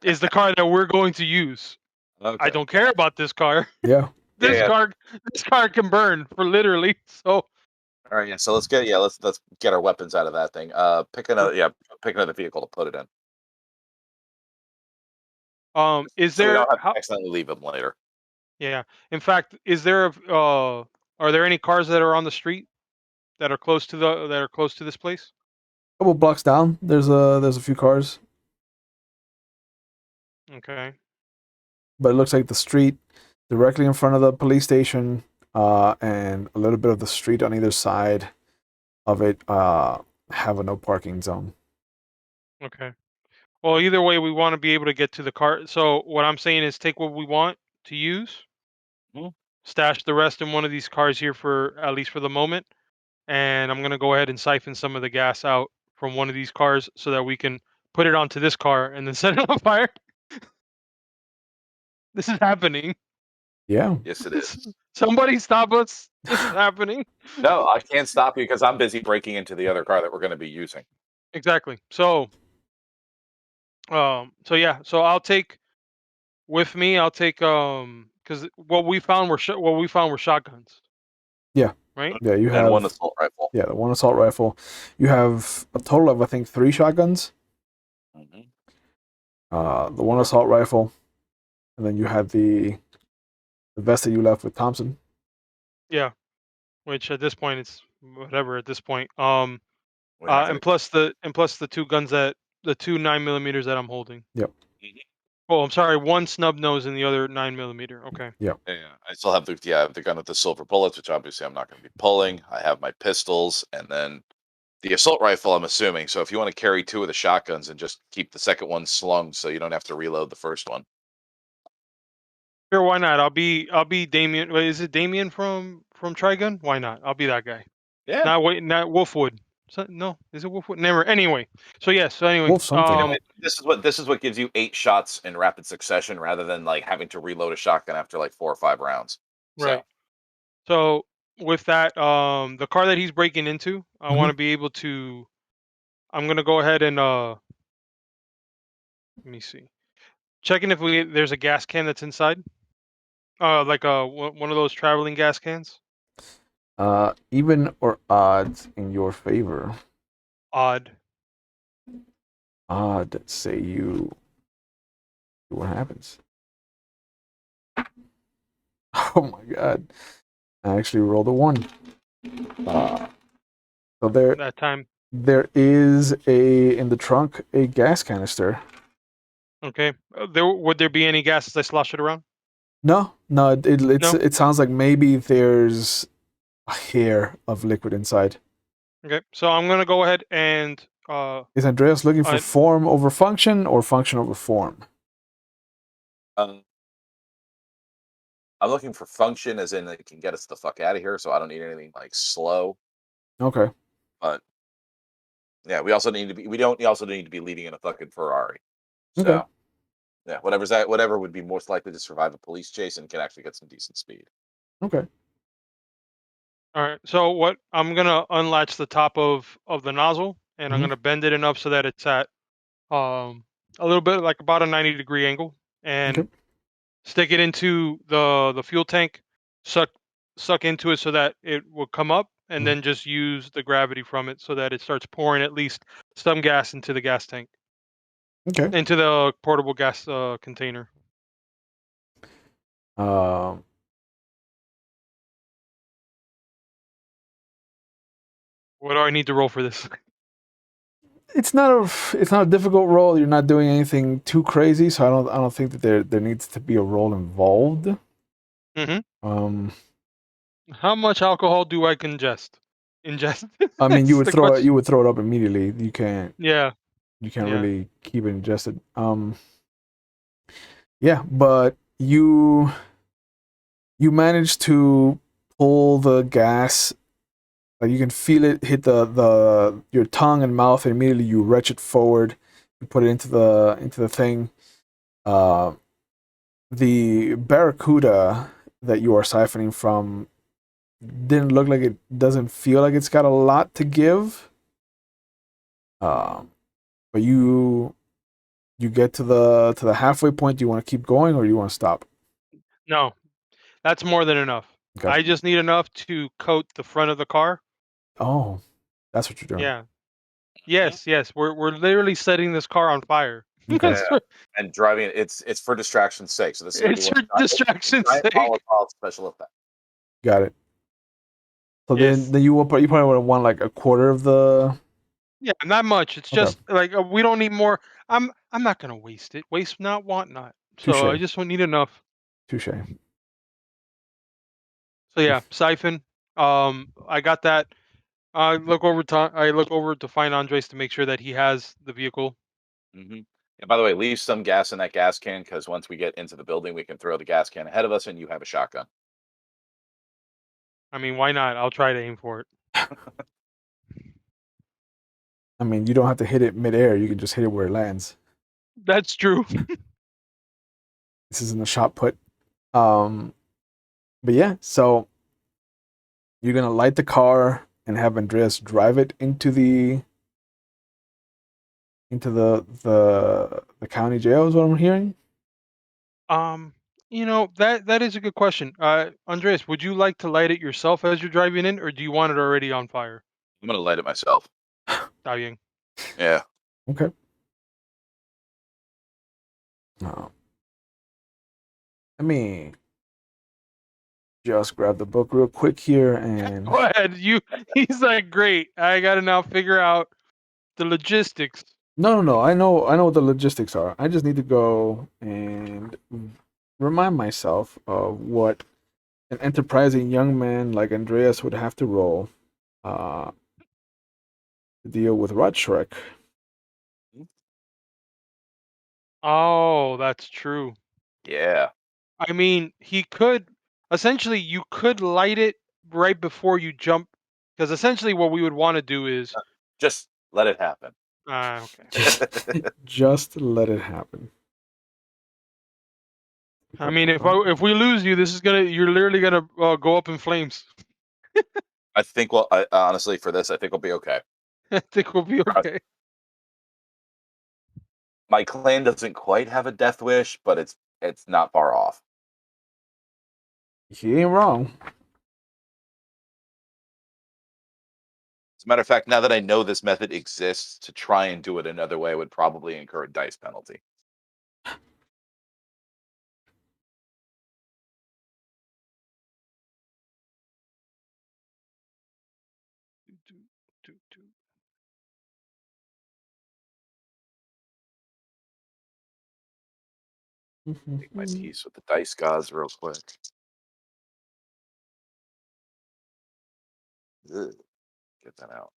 is the car that we're going to use. Okay. I don't care about this car. Yeah. This car can burn for literally. So, All right. Yeah. So let's get our weapons out of that thing. Pick another vehicle to put it in. is So we there don't have to accidentally leave them later. Yeah. In fact, are there any cars that are on the street that are close to this place? A couple blocks down, there's a few cars, Okay. but it looks like the street directly in front of the police station, and a little bit of the street on either side of it, have a no parking zone. Okay. Well, either way, we want to be able to get to the car. So what I'm saying is take what we want to use, Mhm. stash the rest in one of these cars here for at least for the moment, and I'm gonna go ahead and siphon some of the gas out from one of these cars so that we can put it onto this car and then set it on fire. This is happening. Yeah. Yes, it is. Somebody stop us. This is happening. No, I can't stop you because I'm busy breaking into the other car that we're going to be using. Exactly. So yeah, so I'll take with me. I'll take because what we found were shotguns, Yeah. right? Yeah, you And one have assault rifle. the one assault rifle. You have a total of I think 3 shotguns. Mhm. The one assault rifle, and then you have the vest that you left with Thompson. Yeah, which at this point it's whatever. At this point, We're not and gonna- plus the two guns the two 9mm that I'm holding. Yep. Mhm. Oh, I'm sorry, one snub nose and the other 9mm. Okay. Yep. Yeah, I still have the gun with the silver bullets, which obviously I'm not going to be pulling. I have my pistols, and then the assault rifle. I'm assuming. So if you want to carry 2 of the shotguns and just keep the second one slung, so you don't have to reload the first one. Sure, why not? I'll be Damien. Wait, is it Damien from Trigun? Why not? I'll be that guy. Yeah. Not Wolfwood. No, is it Wolfwood? Never. Anyway, so yes. So anyway, Wolf something. This is what gives you 8 shots in rapid succession rather than like having to reload a shotgun after like 4 or 5 rounds. right. So So with that, the car that he's breaking into, I want Mhm. to be able to. I'm gonna go ahead and let me see, checking if there's a gas can that's inside, like one of those traveling gas cans. Even or odds in your favor. Odd. Odd, say you. What happens? Oh my god! I actually rolled a 1. So That time. there is in the trunk a gas canister. Okay. Would there be any gas as I slosh it around? No, No. it sounds like maybe there's a hair of liquid inside. Okay. So I'm gonna go ahead and Is Andreas looking for I form over function or function over form? um, I'm looking for function, as in it can get us the fuck out of here. So I don't need anything like slow. Okay. But yeah, we also need to be. We don't. We also need to be leading in a fucking Ferrari. Okay. So yeah, whatever would be most likely to survive a police chase and can actually get some decent speed. Okay. All right. So what I'm gonna unlatch the top of the nozzle, and I'm Mhm. gonna bend it enough so that it's at um a little bit like about a 90-degree angle, Okay. and stick it into the fuel tank, suck into it so that it will come up, and Mhm. then just use the gravity from it so that it starts pouring at least some gas into the gas tank, Okay. into the portable gas container. Um, What do I need to roll for this? it's not a difficult role. You're not doing anything too crazy, so I don't think that there needs to be a role involved. Hmm. Um, How much alcohol do I ingest? I mean, That's the question. you would throw it up immediately. Yeah. You can't Yeah. really keep it ingested. Yeah, but you managed to pull the gas Like you can feel it hit the your tongue and mouth, and immediately you retch it forward. You put it into the thing. Uh, the barracuda that you are siphoning from didn't look like it doesn't feel like it's got a lot to give. But you get to the halfway point. Do you want to keep going or do you want to stop? No, that's more than enough. Gotcha. I just need enough to coat the front of the car. Oh, that's what you're doing. Yeah. Yes, yes. We're literally setting this car on fire. Okay. Yeah, and driving it, it's for distraction's sake. So this is gonna be It's one for distraction's giant sake. Molotov special effect. Got it. So Yes. then you probably would have won like a quarter of the. Yeah, not much. It's Okay. just like we don't need more. I'm not gonna waste it. Waste not, want not. So I Touche. just need enough. Touche. So yeah, siphon. I got that. I look over to find Andres to make sure that he has the vehicle. And by the way, leave some gas in that gas can because once we get into the building, we can throw the gas can ahead of us, and you have a shotgun. I mean, why not? I'll try to aim for it. I mean, you don't have to hit it midair. You can just hit it where it lands. That's true. This isn't a shot put. Um, but yeah, so you're gonna light the car and have Andreas drive it into the county jail. Is what I'm hearing. Um, that is a good question. Andreas, would you like to light it yourself as you're driving in, or do you want it already on fire? I'm gonna light it myself. Está bien. Yeah. Okay. Oh. Let me just grab the book real quick here and Go ahead. He's like, great. I gotta now figure out the logistics. no. I know what the logistics are. I just need to go and remind myself of what an enterprising young man like Andreas would have to roll uh, to deal with Rod Shrek. Oh, that's true. Yeah. I mean, he could essentially you could light it right before you jump, because essentially what we would want to do is Just let it happen. okay. Just let it happen. I mean, if we lose you, you're literally gonna go up in flames. I think. Well, honestly, for this, I think we'll be okay. I think we'll be okay. My clan doesn't quite have a death wish, but it's not far off. He ain't wrong. As a matter of fact, now that I know this method exists, to try and do it another way would probably incur a dice penalty. Make my peace with the dice gods real quick. Ugh, get that out.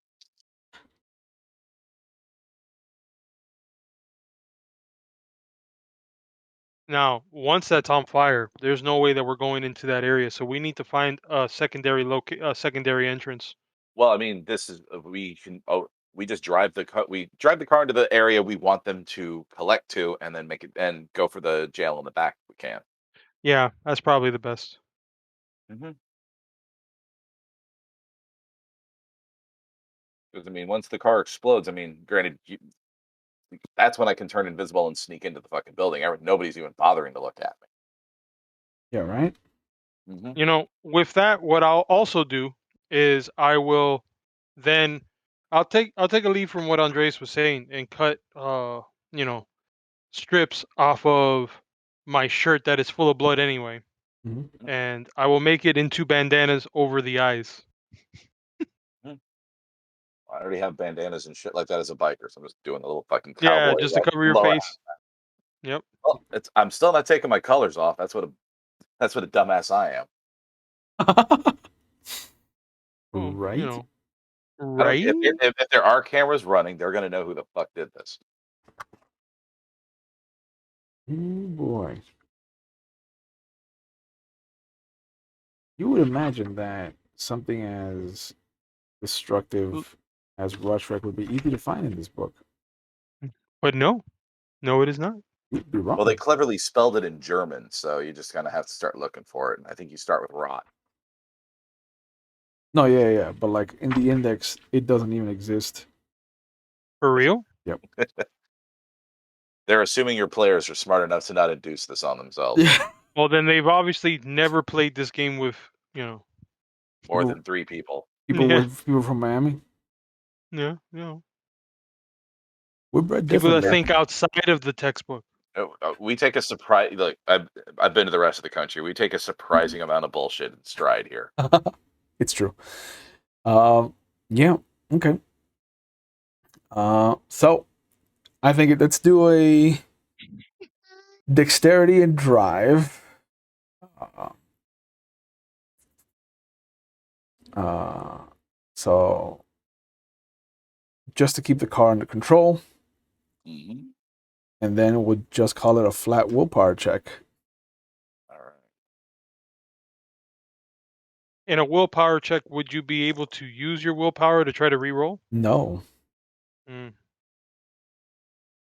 Now, once that's on fire, there's no way that we're going into that area. So we need to find a secondary entrance. Well, I mean, this is we can. Oh, we just drive the car. We drive the car into the area we want them to collect to, and then make it and go for the jail in the back if we can. Yeah, that's probably the best. Because I mean, once the car explodes, I mean, granted, that's when I can turn invisible and sneak into the fucking building. Nobody's even bothering to look at Yeah, right? me. With that, what I'll also do is then I'll take a lead from what Andres was saying and cut you know, strips off of my shirt that is full of blood anyway. Mm-hmm. And I will make it into bandanas over the eyes. I already have bandanas and shit like that as a biker, so I'm just doing a little fucking Yeah, cowboy. just to cover your low face. Yep. Well, I'm still not taking my colors off. That's what a dumbass I am. Well, Right? I don't. right? If there are cameras running, they're gonna know who the fuck did this. Oh boy. You would imagine that something as destructive as Rorschach would be easy to find in this book. But no, it is not. You'd be wrong. Well, they cleverly spelled it in German, so you just kind of have to start looking for it. And I think you start with rot. No, yeah, but like in the index, it doesn't even exist. For real? Yep. They're assuming your players are smart enough to not induce this on themselves. Yeah. Well, then they've obviously never played this game with, More than 3 people. People from Miami. Yeah. We're bred People that differently. think outside of the textbook. We take a surprise. Like I've been to the rest of the country. We take a surprising amount of bullshit in stride here. It's true. Yeah. Okay. So I think let's do a dexterity and drive. So just to keep the car under control, Mm-hmm. and then we'll just call it a flat willpower check. All right. In a willpower check, would you be able to use your willpower to try to re-roll? No,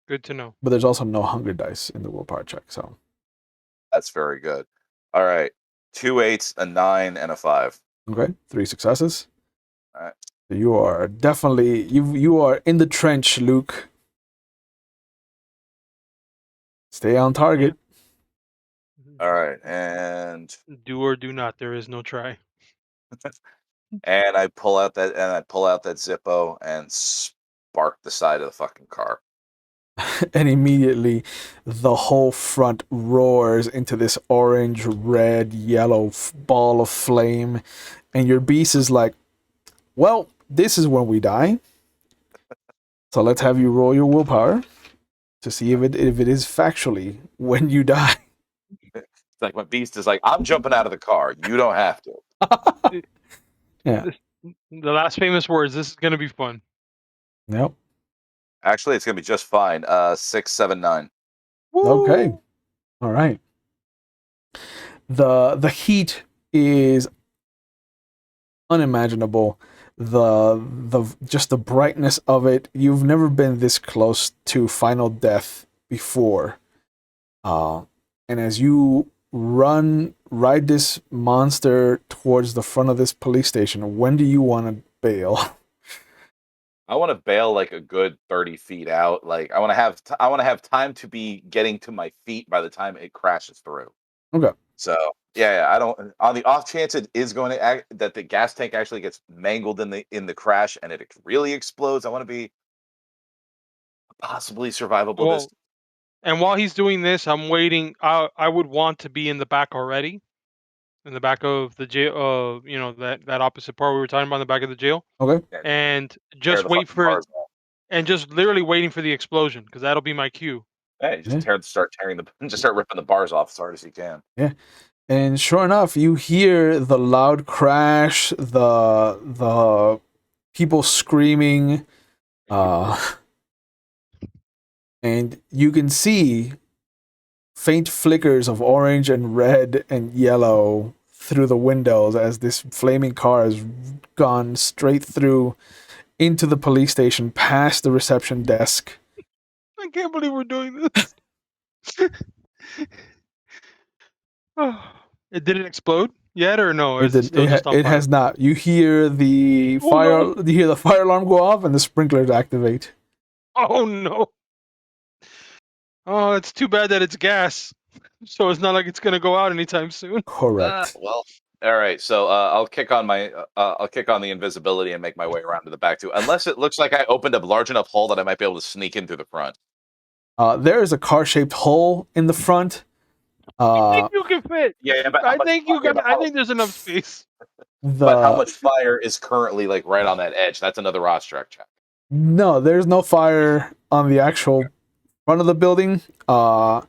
Good to know. but there's also no hunger dice in the willpower check. So That's very good. All right. 2 8s, a 9, and a 5. okay, 3 successes. All right. You are definitely you are in the trench, Luke. Stay on target. All right, and Do or do not. There is no try. I pull out that Zippo and spark the side of the fucking car. And immediately the whole front roars into this orange, red, yellow ball of flame, and your beast is like, well, this is when we die, so let's have you roll your willpower to see if it is factually when you die. It's like my beast is like, I'm jumping out of the car. You don't have to. Yeah. The last famous words. This is gonna be fun. Yep. Actually, it's gonna be just fine. 6, 7, 9. Okay. All right. The heat is unimaginable. The just the brightness of it. You've never been this close to final death before. And as you ride this monster towards the front of this police station, when do you want to bail? I want to bail like a good 30 feet out. Like I want to have time to be getting to my feet by the time it crashes through. Okay. So yeah, I don't. On the off chance it is going to that the gas tank actually gets mangled in the crash and it really explodes, I want to be possibly survivable. Well, and while he's doing this, I'm waiting. I would want to be in the back already, in the back of the jail. That opposite part we were talking about, in the back of the jail. Okay. And Tear just the wait fucking for, bars off. and just literally waiting for the explosion, because that'll be my cue. Hey, just start ripping the bars off as hard as you can. Yeah. And sure enough, you hear the loud crash, the people screaming, and you can see faint flickers of orange and red and yellow through the windows as this flaming car has gone straight through into the police station, past the reception desk. I can't believe we're doing this. It didn't explode yet, or no? Or is it still just on It fire? has not. You hear the Oh, fire. You hear the fire alarm go off, and the sprinklers activate. Oh no! Oh, it's too bad that it's gas. So it's not like it's gonna go out anytime soon. Correct. Well, all right. So I'll kick on the invisibility and make my way around to the back too. Unless it looks like I opened a large enough hole that I might be able to sneak in through the front. There is a car-shaped hole in the front. I think you can fit. Yeah, but I think there's enough space. But how much fire is currently like right on that edge? That's another raw struck check. No, there's no fire on the actual front of the building. The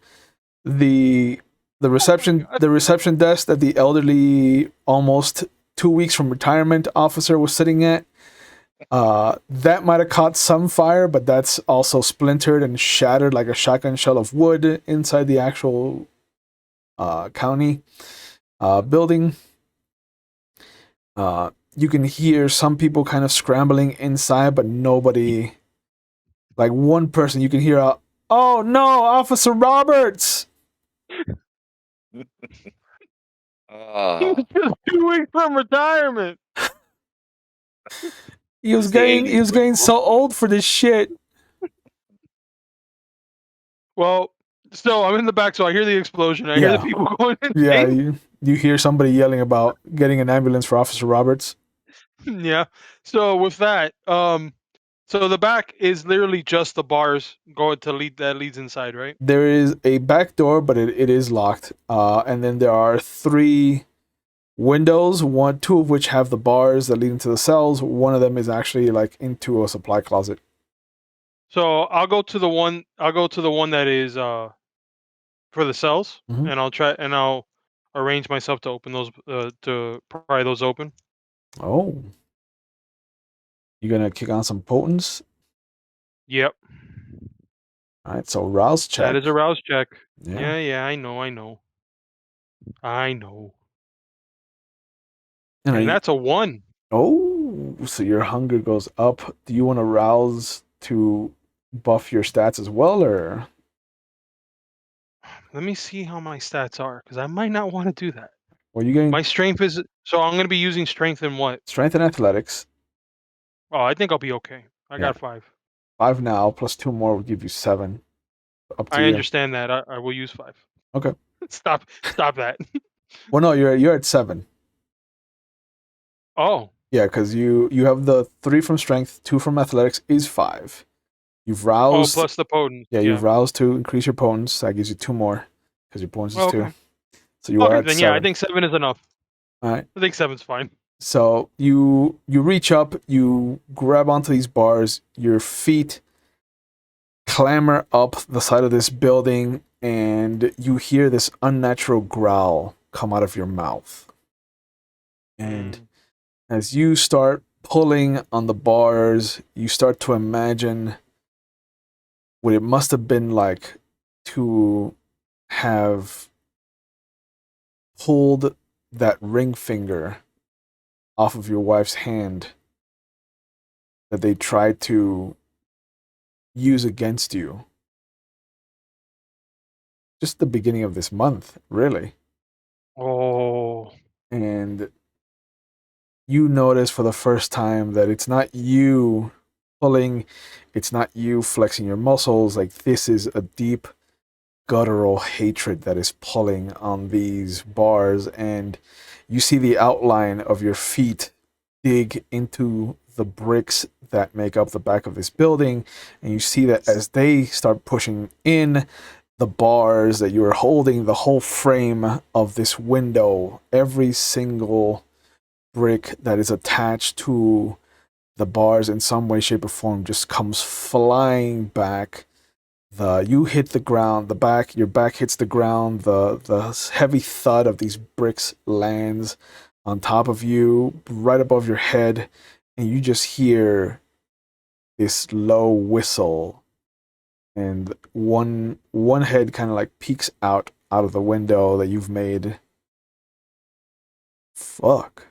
reception desk that the elderly, almost 2 weeks from retirement officer was sitting at, that might have caught some fire, but that's also splintered and shattered like a shotgun shell of wood inside the actual county building. you can hear some people kind of scrambling inside, but nobody. Like one person, you can hear a, "Oh no, Officer Roberts!" He was just 2 weeks from retirement. He was It's the getting 80s. so old for this shit. Well, still, I'm in the back, so I hear the explosion. I hear the Yeah. people going Yeah, insane. you hear somebody yelling about getting an ambulance for Officer Roberts. Yeah. So with that, so the back is literally just the bars going to leads inside, right? There is a back door, but it is locked. And then there are 3 windows, two of which have the bars that lead into the cells. One of them is actually like into a supply closet. So I'll go to the one. I'll go to the one that is for the cells, Mhm. and I'll arrange myself to open those to pry those open. Oh, you gonna kick on some potence? Yep. All right, so rouse check. That is a rouse check. Yeah. Yeah, I know. And And that's a 1. oh, so your hunger goes up. Do you want to rouse to buff your stats as well, or Let me see how my stats are, because I might not want to do that. are you getting My strength is so I'm going to be using strength in what? strength and athletics? Oh, I think I'll be okay. I Yeah, got 5. 5 now plus 2 more will give you 7. Up to I you. understand that. I will use 5. Okay. Stop that. Well, no, you're at 7. Oh, Yeah, because you have the 3 from strength, 2 from athletics is 5. You've oh, roused. plus the potent. Yeah, you've Yeah. roused to increase your potence. That gives you 2 more because your potence is Oh, 2. okay. So you are Okay, at then yeah, I 7. think 7 is enough. All right. I think 7's fine. So you reach up, you grab onto these bars, your feet clamber up the side of this building, and you hear this unnatural growl come out of your mouth. And Mm. as you start pulling on the bars, you start to imagine what it must have been like to have pulled that ring finger off of your wife's hand that they tried to use against you. Just the beginning of this month, really. Oh. And you notice for the first time that it's not you pulling, it's not you flexing your muscles. Like, this is a deep, guttural hatred that is pulling on these bars. And you see the outline of your feet dig into the bricks that make up the back of this building. And you see that as they start pushing in, the bars that you are holding, the whole frame of this window, every single brick that is attached to the bars in some way, shape, or form just comes flying back. You hit the ground, your back hits the ground, the heavy thud of these bricks lands on top of you, right above your head, and you just hear this low whistle, and one head kind of like peeks out of the window that you've made. Fuck.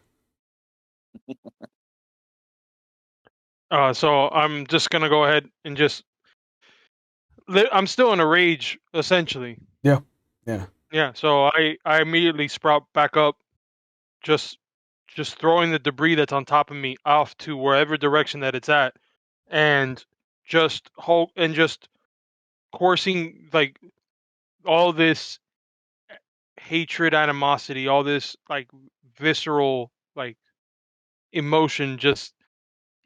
So I'm just gonna go ahead and just. I'm still in a rage, essentially. Yeah. Yeah. Yeah. So I immediately sprout back up, just throwing the debris that's on top of me off to wherever direction that it's at, and just coursing like all this hatred, animosity, all this like visceral like emotion. Just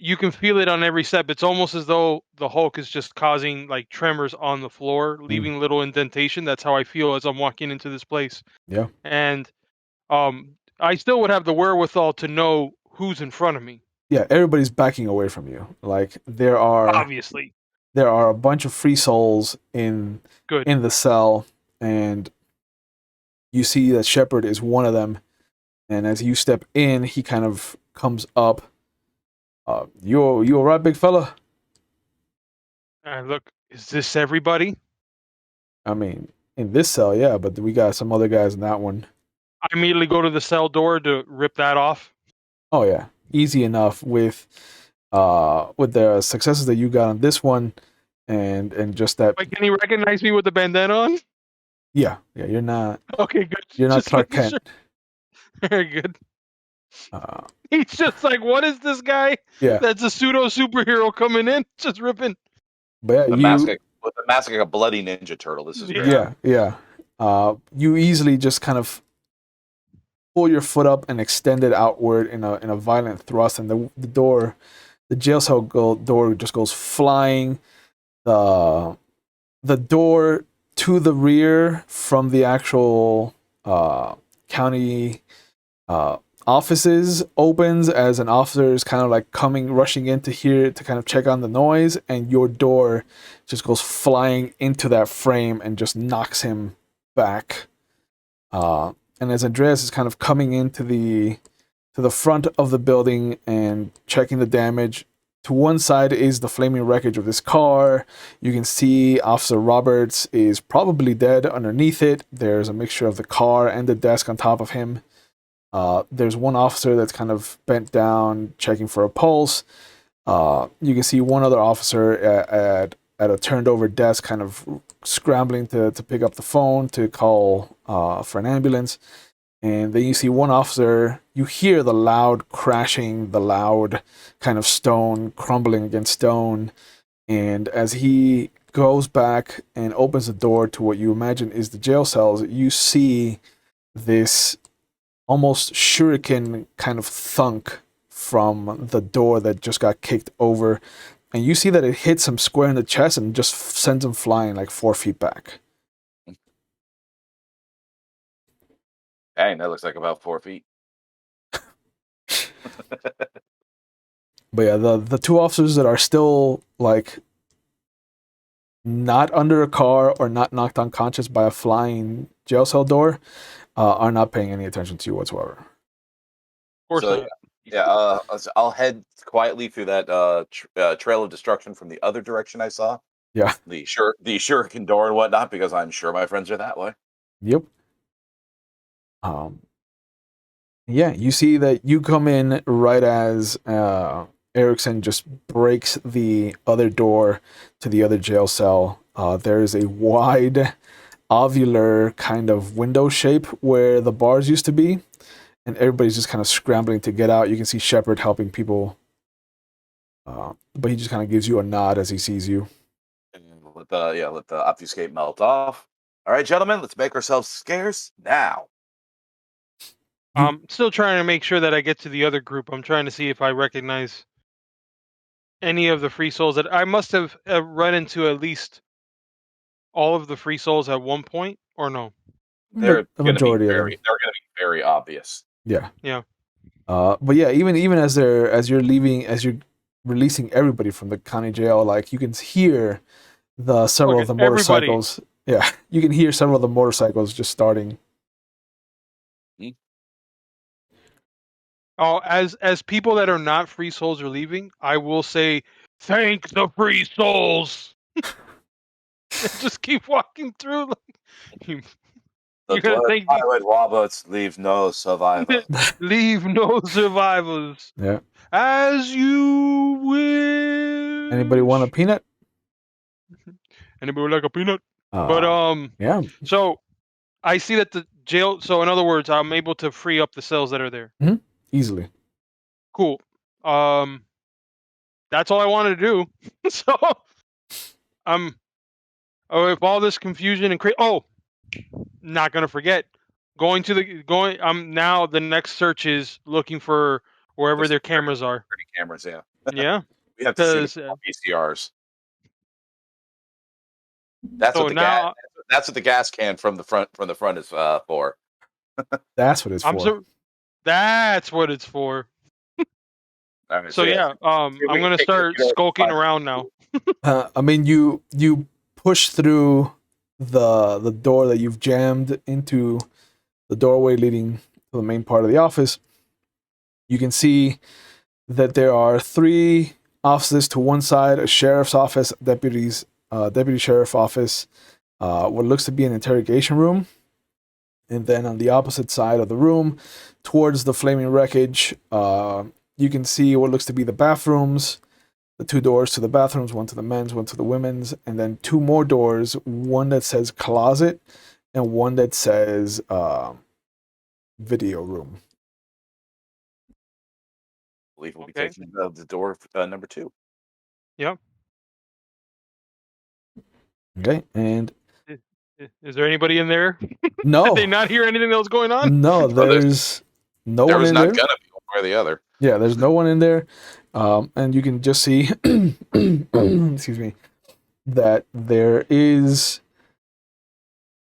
you can feel it on every step. It's almost as though the Hulk is just causing like tremors on the floor, Mm. leaving little indentation. That's how I feel as I'm walking into this place. Yeah. And I still would have the wherewithal to know who's in front of me. Yeah, everybody's backing away from you. Like, Obviously. there are a bunch of free souls Good. in the cell, and you see that Shepard is one of them. And as you step in, he kind of comes up. You all right, big fella? Look, is this everybody? I mean, in this cell, yeah, but we got some other guys in that one. I immediately go to the cell door to rip that off. Oh yeah, easy enough with the successes that you got on this one, and just that. Like, can he recognize me with the bandana on? Yeah, you're not Okay, good. You're not Just Clark making Kent. sure. Very good. Uh, He's just like, what is this guy? yeah, That's a pseudo superhero coming in, just ripping. but The mask, with the mask like a bloody Ninja Turtle. This is great. yeah. You easily just kind of pull your foot up and extend it outward in a violent thrust, and the jail cell door just goes flying. The door to the rear from the actual county offices opens as an officer is kind of like rushing in to kind of check on the noise, and your door just goes flying into that frame and just knocks him back. And as Andreas is kind of coming into the front of the building and checking the damage, to one side is the flaming wreckage of this car. You can see Officer Roberts is probably dead underneath it. There's a mixture of the car and the desk on top of him. There's one officer that's kind of bent down, checking for a pulse. You can see one other officer at a turned over desk, kind of scrambling to pick up the phone to call for an ambulance. And then you see one officer, you hear the loud crashing, the loud kind of stone crumbling against stone. And as he goes back and opens the door to what you imagine is the jail cells, you see this almost shuriken kind of thunk from the door that just got kicked over. And you see that it hits him square in the chest and just sends him flying like 4 feet back. Dang, that looks like about 4 feet. But yeah, the two officers that are still like not under a car or not knocked unconscious by a flying jail cell door are not paying any attention to you whatsoever. Of course So not. I'll head quietly through that trail of destruction from the other direction I saw. Yeah. The shuriken door and whatnot, because I'm sure my friends are that way. Yep. Yeah, you see that you come in right as Erickson just breaks the other door to the other jail cell. There is a wide, ovular kind of window shape where the bars used to be, and everybody's just kind of scrambling to get out. You can see Shepard helping people, but he just kind of gives you a nod as he sees you. And let the obfuscate melt off. All right, gentlemen, let's make ourselves scarce now. I'm still trying to make sure that I get to the other group. I'm trying to see if I recognize any of the free souls that I must have run into at least all of the free souls at one point, or no? They're The going to be majority of them. very obvious. Yeah. Yeah. But yeah, even as you're releasing everybody from the county jail, like you can hear several of the motorcycles. Everybody. Yeah, you can hear several of the motorcycles just starting. Oh, as people that are not free souls are leaving, I will say, thank the free souls. Just keep walking through. The blood pilot Roberts leave no survivors. Leave no survivors. Yeah. As you wish. Anybody want a peanut? Anybody would like a peanut? But yeah. So I see that the jail. So in other words, I'm able to free up the cells that are there. Mm-hmm. Easily. Cool. That's all I wanted to do. So if all this confusion and not gonna forget now the next search is looking for wherever their cameras are. Cameras, yeah. Yeah. We have to see the VCRs. That's what the gas can from the front is for. That's what it's for. That's what it's for. All right, so yeah, I'm gonna start skulking around now. I mean, you push through the door that you've jammed into the doorway leading to the main part of the office. You can see that there are 3 offices to one side: a sheriff's office, deputy sheriff office, what looks to be an interrogation room. And then on the opposite side of the room, towards the flaming wreckage, you can see what looks to be the bathrooms, the 2 doors to the bathrooms, one to the men's, one to the women's, and then 2 more doors, one that says closet and one that says video room. I believe we'll be Okay. taking the door number 2. Yep. Okay, and Is there anybody in there? no, Did they not hear anything that was going on? no, there's no There one was in not there. gonna be one way or the other. Yeah, there's no one in there, and you can just see, excuse me, that there is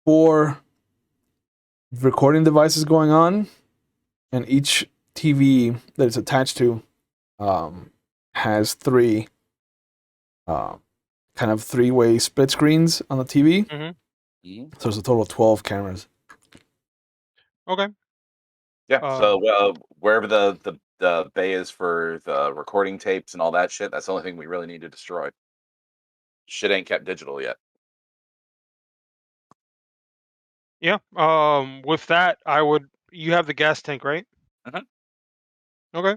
4 recording devices going on, and each TV that it's attached to has 3 kind of 3-way split screens on the TV. Mm-hmm. So there's a total of 12 cameras. Okay. Yeah. So wherever the bay is for the recording tapes and all that shit, that's the only thing we really need to destroy. Shit ain't kept digital yet. Yeah. With that, you have the gas tank, right? Mhm. Okay.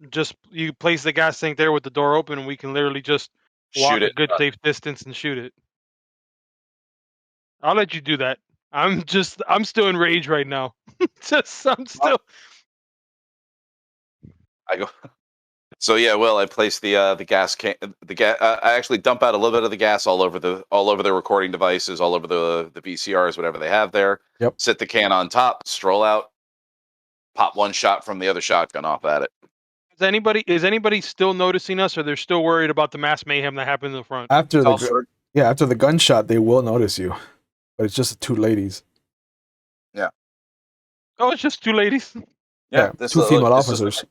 Just you place the gas tank there with the door open, and we can literally just walk Shoot a it. good safe distance and shoot it. I'll let you do that. I'm still in rage right now. I'm still. I go. So yeah, well, I placed the gas can. The gas. I actually dump out a little bit of the gas all over the recording devices, all over the VCRs, whatever they have there. Yep. Sit the can on top, stroll out, pop one shot from the other shotgun off at it. Is anybody still noticing us, or they're still worried about the mass mayhem that happened in the front? After the gunshot, they will notice you, but it's just the 2 ladies. Yeah. Oh, it's just 2 ladies. Yeah, 2 female officers.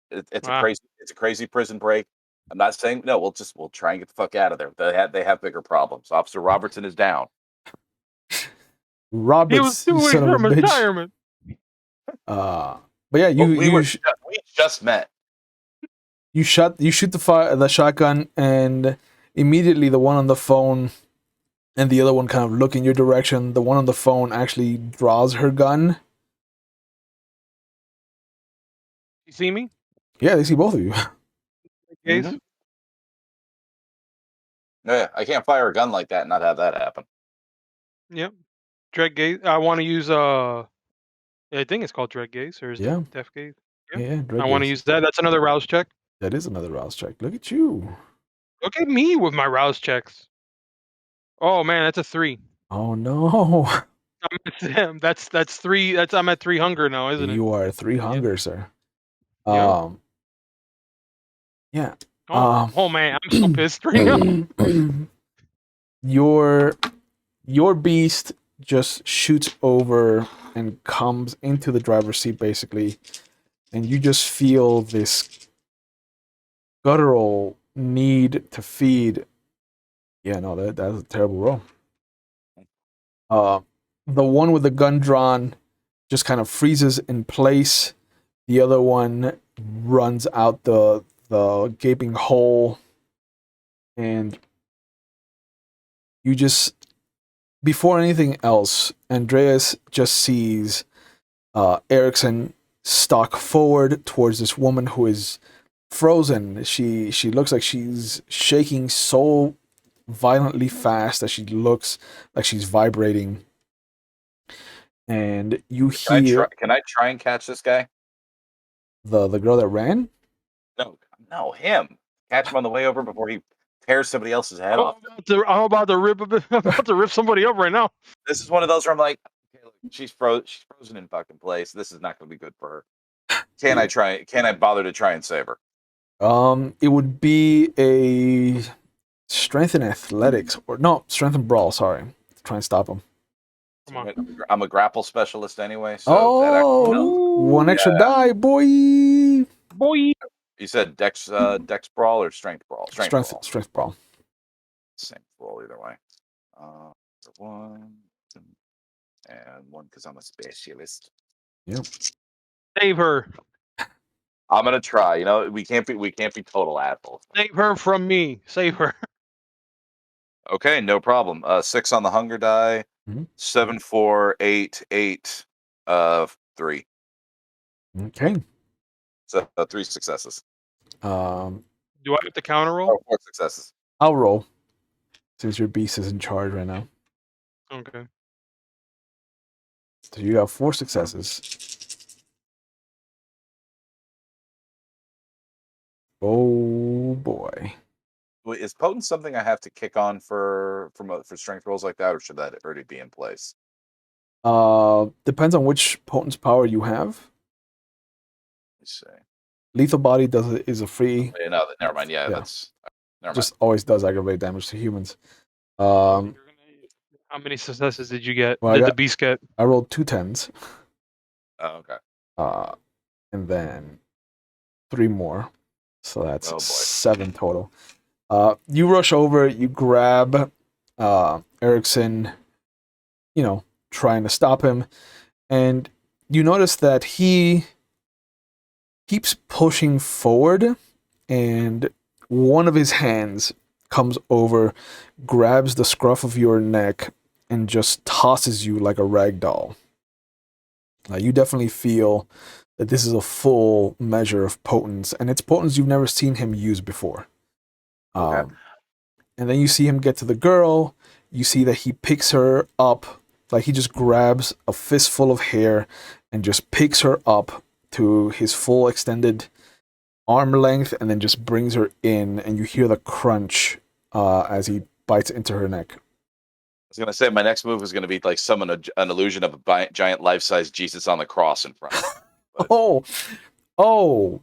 It's a crazy prison break. I'm not saying no. We'll try and get the fuck out of there. They have bigger problems. Officer Robertson is down. Roberts, He was 2 weeks son of a from bitch. retirement. But yeah, we just met. You shoot the shotgun, and immediately the one on the phone and the other one kind of look in your direction. The one on the phone actually draws her gun. You see me? Yeah, they see both of you. Gaze. Mm-hmm. Yeah, I can't fire a gun like that and not have that happen. Yep. Dread gaze. I want to use I think it's called dread gaze, or is Yeah. it deaf gaze? Yeah, I want to use that. That's another rouse check. That is another rouse check. Look at you. Look at me with my rouse checks. Oh man, that's a 3. Oh no. That's 3. I'm at 3 hunger now, isn't it? You are 3 hunger, sir. Yeah. Yeah. Oh man, I'm so pissed right now. Your beast just shoots over and comes into the driver's seat basically, and you just feel this guttural need to feed. Yeah, no, that's a terrible roll. The one with the gun drawn just kind of freezes in place. The other one runs out the gaping hole, and you just, before anything else, Andreas just sees Erickson stalk forward towards this woman who is frozen. She looks like she's shaking so violently fast that she looks like she's vibrating. And you hear, can I try and catch this guy? the girl that ran? No, him. Catch him on the way over before he tears somebody else's head off. I'm about to rip somebody up right now. This is one of those where I'm like, okay, look, she's frozen in fucking place. This is not going to be good for her. Can I bother to try and save her? It would be a strength and athletics, or no, strength and brawl. Sorry, try and stop him. Come on. I'm a grapple specialist anyway. So one extra die, boy. You said dex brawl or strength brawl? Strength brawl. Same roll either way. One and one because I'm a specialist. Yep. Save her. I'm gonna try. You know, we can't be total assholes. Save her from me. Save her. Okay, no problem. 6 on the hunger die. Mhm. 7, 4, 8, 8, 3. Okay. So 3 successes. Do I have to counter roll? 4 successes. I'll roll since your beast is in charge right now. Okay. So you got 4 successes. Oh boy. Wait, is potent something I have to kick on for strength rolls like that, or should that already be in place? Depends on which potence power you have. Let's see. Lethal body is a free. No, never mind. Yeah, Yeah. that's never mind. Just always does aggravate damage to humans. How many successes did you get? Well, Did the beast get? I rolled 2 10s. Oh, okay. And then 3 more. So that's Oh, boy. 7 total. You rush over, you grab Erickson, trying to stop him, and you notice that he keeps pushing forward, and one of his hands comes over, grabs the scruff of your neck, and just tosses you like a rag doll. You definitely feel that this is a full measure of potence, and it's potence you've never seen him use before. Okay. And then you see him get to the girl. You see that he picks her up, like he just grabs a fistful of hair and just picks her up to his full extended arm length, and then just brings her in, and you hear the crunch as he bites into her neck. I was gonna say my next move is gonna be like summon an illusion of a giant life-size Jesus on the cross in front. Oh,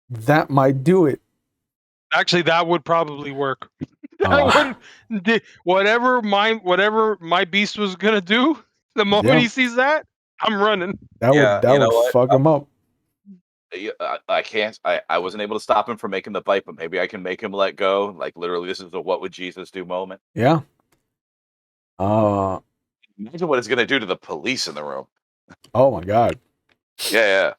that might do it. Actually, that would probably work. Whatever my beast was gonna do, the moment he sees that, I'm running. That would fuck him up. I can't. I wasn't able to stop him from making the bite, but maybe I can make him let go. Like literally, this is a "What would Jesus do" moment. Yeah. Imagine what it's gonna do to the police in the room. Oh my god. Yeah.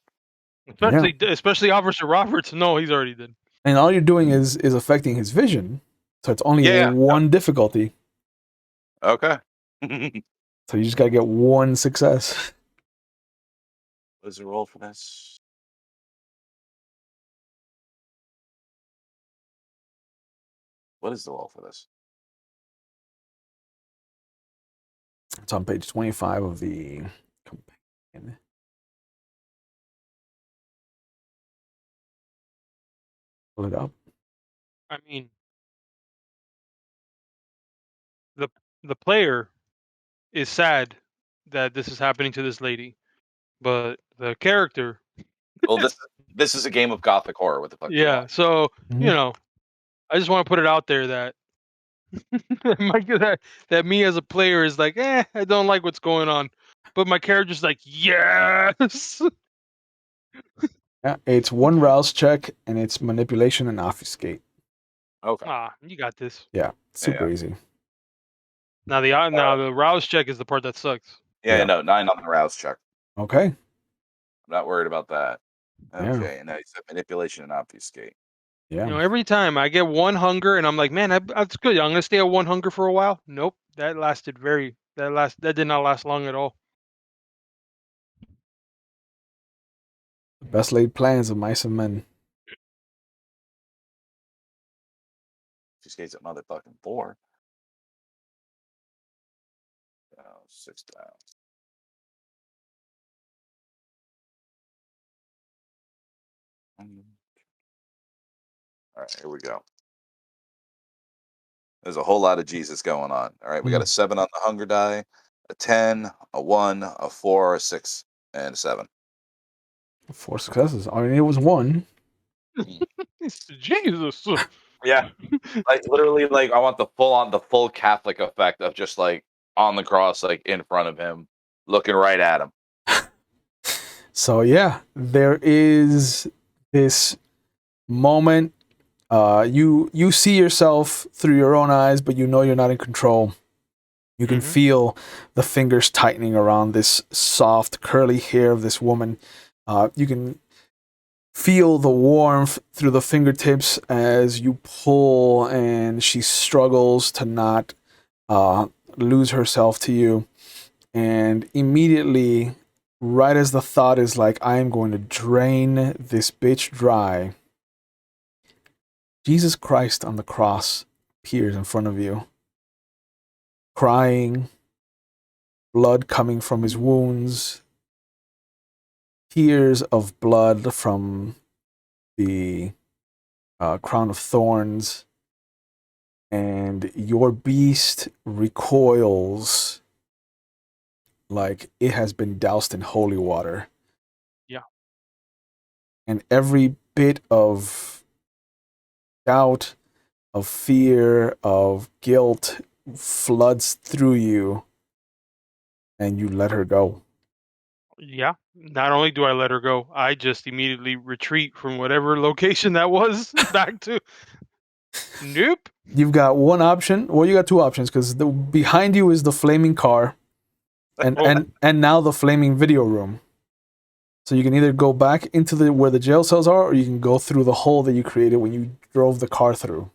Especially Officer Roberts. No, he's already dead. And all you're doing is affecting his vision, so it's only one difficulty. Okay. So you just gotta get 1 success. What is the roll for this? What is the roll for this? It's on page 25 of the companion. Pull it up. I mean, the player is sad that this is happening to this lady, but the character. Well, this is a game of gothic horror. What the fuck? Yeah. So I just want to put it out there that that me as a player is like, I don't like what's going on, but my character's like, yes. Yeah, it's 1 rouse check, and it's manipulation and obfuscate. Okay. You got this. Yeah, super easy. Now the rouse check is the part that sucks. Yeah, no, 9 on the rouse check. Okay. I'm not worried about that. Okay, Yeah. and now you said manipulation and obfuscate. Yeah. Every time I get 1 hunger, and I'm like, man, that's good. I'm gonna stay at 1 hunger for a while. Nope, that did not last long at all. The best laid plans of mice and men. Obfuscate's at motherfucking 4. 6 down. All right, here we go. There's a whole lot of Jesus going on. All right, we got a 7 on the hunger die, a 10, a 1, a 4, a 6, and a 7. 4 successes. I mean, it was 1. Jesus. Yeah, like literally, like I want the full Catholic effect of just like on the cross, like in front of him, looking right at him. So yeah, there is this moment. You see yourself through your own eyes, but you know you're not in control. You can feel the fingers tightening around this soft, curly hair of this woman. You can feel the warmth through the fingertips as you pull, and she struggles to not lose herself to you. And immediately, right as the thought is like, I am going to drain this bitch dry, Jesus Christ on the cross appears in front of you, crying, blood coming from his wounds, tears of blood from the crown of thorns, and your beast recoils like it has been doused in holy water. Yeah. And every bit of doubt, of fear, of guilt floods through you, and you let her go. Yeah. Not only do I let her go, I just immediately retreat from whatever location that was back to. Nope. You've got one option. Well, you got two options because behind you is the flaming car, and now the flaming video room. So you can either go back into where the jail cells are, or you can go through the hole that you created when you drove the car through.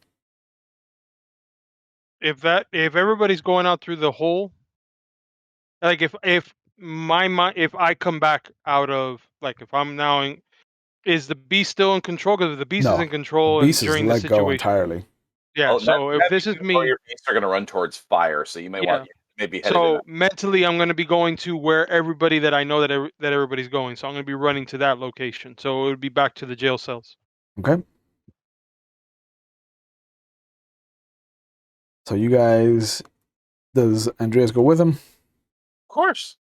If everybody's going out through the hole, like if my mind, if I come back out of, like, if I'm now in, is the beast still in control? Because if the beast is No, in the control and beast is during this let go situation, entirely. yeah. Oh, So if this is or me, your beasts are going to run towards fire, so you may yeah. want maybe headed in. So mentally, I'm going to be going to where everybody that I know that everybody's going. So I'm going to be running to that location. So it would be back to the jail cells. Okay. So you guys, does Andreas go with him? Of course.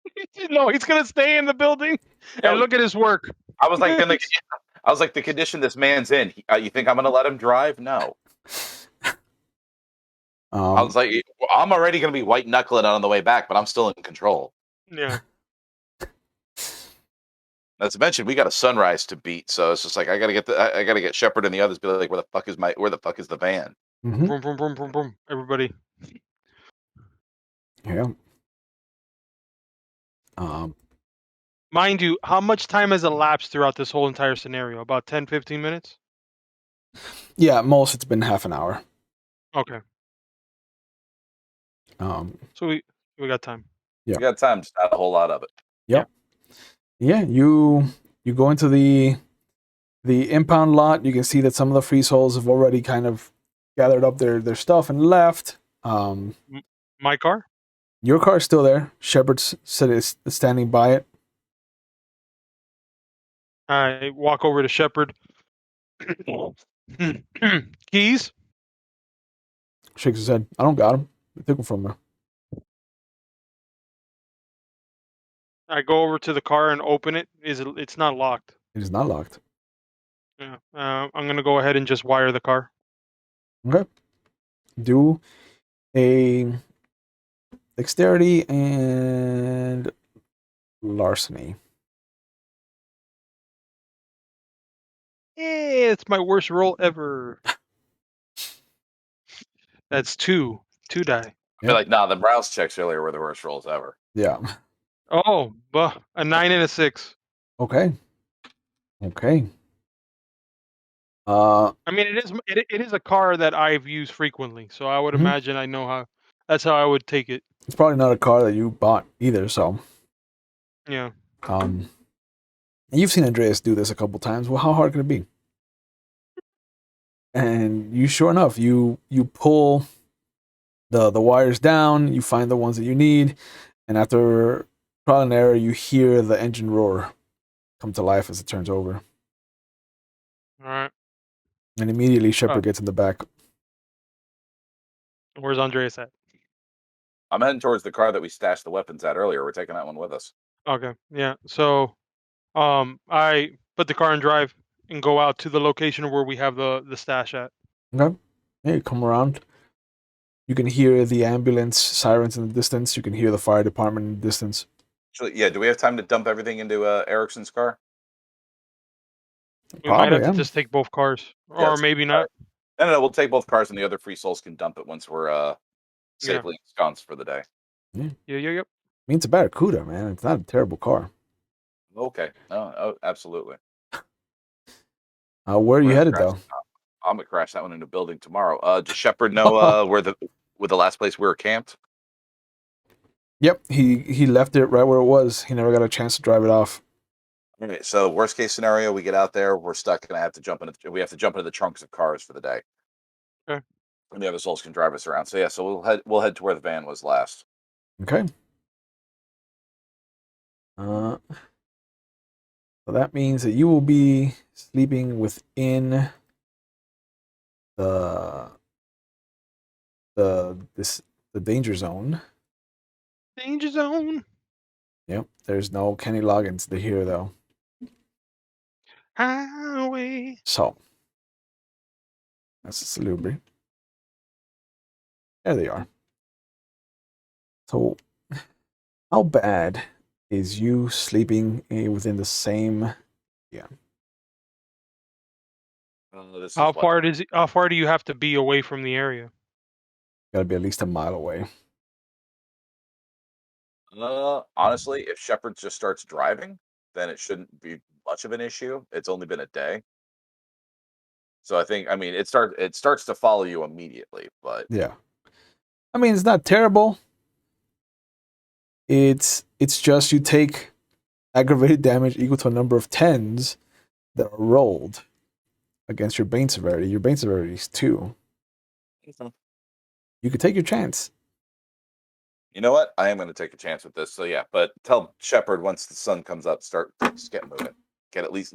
No, he's going to stay in the building and look at his work. I was like, I was like, the condition this man's in. You think I'm going to let him drive? No. I was like, I'm already going to be white knuckling on the way back, but I'm still in control. Yeah. As I mentioned, we got a sunrise to beat, so it's just like I got to get Shepard and the others. Be like, where the fuck is the van? Mm-hmm. Boom, boom, boom, boom, boom. Everybody. Yeah. Mind you, how much time has elapsed throughout this whole entire scenario? About 10, 15 minutes? Yeah, most it's been half an hour. Okay. So we got time. Yeah. We got time, just not a whole lot of it. Yep. Yeah, you go into the impound lot. You can see that some of the free souls have already kind of gathered up their stuff and left. My car? Your car's still there. Shepard said is standing by it. I walk over to Shepard. Keys? Shakes his head. I don't got him. I took him from her. I go over to the car and open it. It's not locked. It is not locked. Yeah. I'm gonna go ahead and just wire the car. Okay. Do a dexterity and larceny. It's my worst roll ever. That's two die. I feel like, the Rouse checks earlier were the worst rolls ever. Yeah. Oh, a 9 and a 6. Okay. Okay. I mean, it is a car that I've used frequently, so I would imagine I know how. That's how I would take it. It's probably not a car that you bought either, so. Yeah. And you've seen Andreas do this a couple times. Well, how hard can it be? And you, sure enough, you pull the wires down. You find the ones that you need, and after trial and error, you hear the engine roar come to life as it turns over. All right. And immediately Shepard gets in the back. Where's Andreas at? I'm heading towards the car that we stashed the weapons at earlier. We're taking that one with us. Okay. Yeah. So, I put the car in drive and go out to the location where we have the stash at. Okay. Yeah, you come around. You can hear the ambulance sirens in the distance. You can hear the fire department in the distance. Actually, yeah. Do we have time to dump everything into Erickson's car? We might have to just take both cars, or maybe not. No. We'll take both cars, and the other free souls can dump it once we're safely ensconced for the day. Yeah. Yep. I mean, it's a Barracuda, man. It's not a terrible car. Okay. Oh, absolutely. Where are you headed, though? I'm gonna crash that one into a building tomorrow. Does Shepard know where the last place we were camped? Yep, he left it right where it was. He never got a chance to drive it off. Okay, so worst case scenario, we get out there, we're stuck, and we have to jump into the trunks of cars for the day. Okay. And the other souls can drive us around. So yeah, so we'll head to where the van was last. Okay. So that means that you will be sleeping within the the danger zone. Danger zone. Yep. There's no Kenny Loggins to hear though. Highway. So that's a salubri. There they are. So how bad is you sleeping within the same? Yeah. This How is what far how far do you have to be away from the area? Got to be at least a mile away. honestly, if Shepard just starts driving, then it shouldn't be much of an issue. It's only been a day. So I mean, it starts to follow you immediately, but Yeah. I mean, it's not terrible. It's just you take aggravated damage equal to a number of 10s that are rolled against your bane severity. Your bane severity is 2. You could take your chance. you know what? I am going to take a chance with this. So yeah, but tell Shepard once the sun comes up, just get moving. Get at least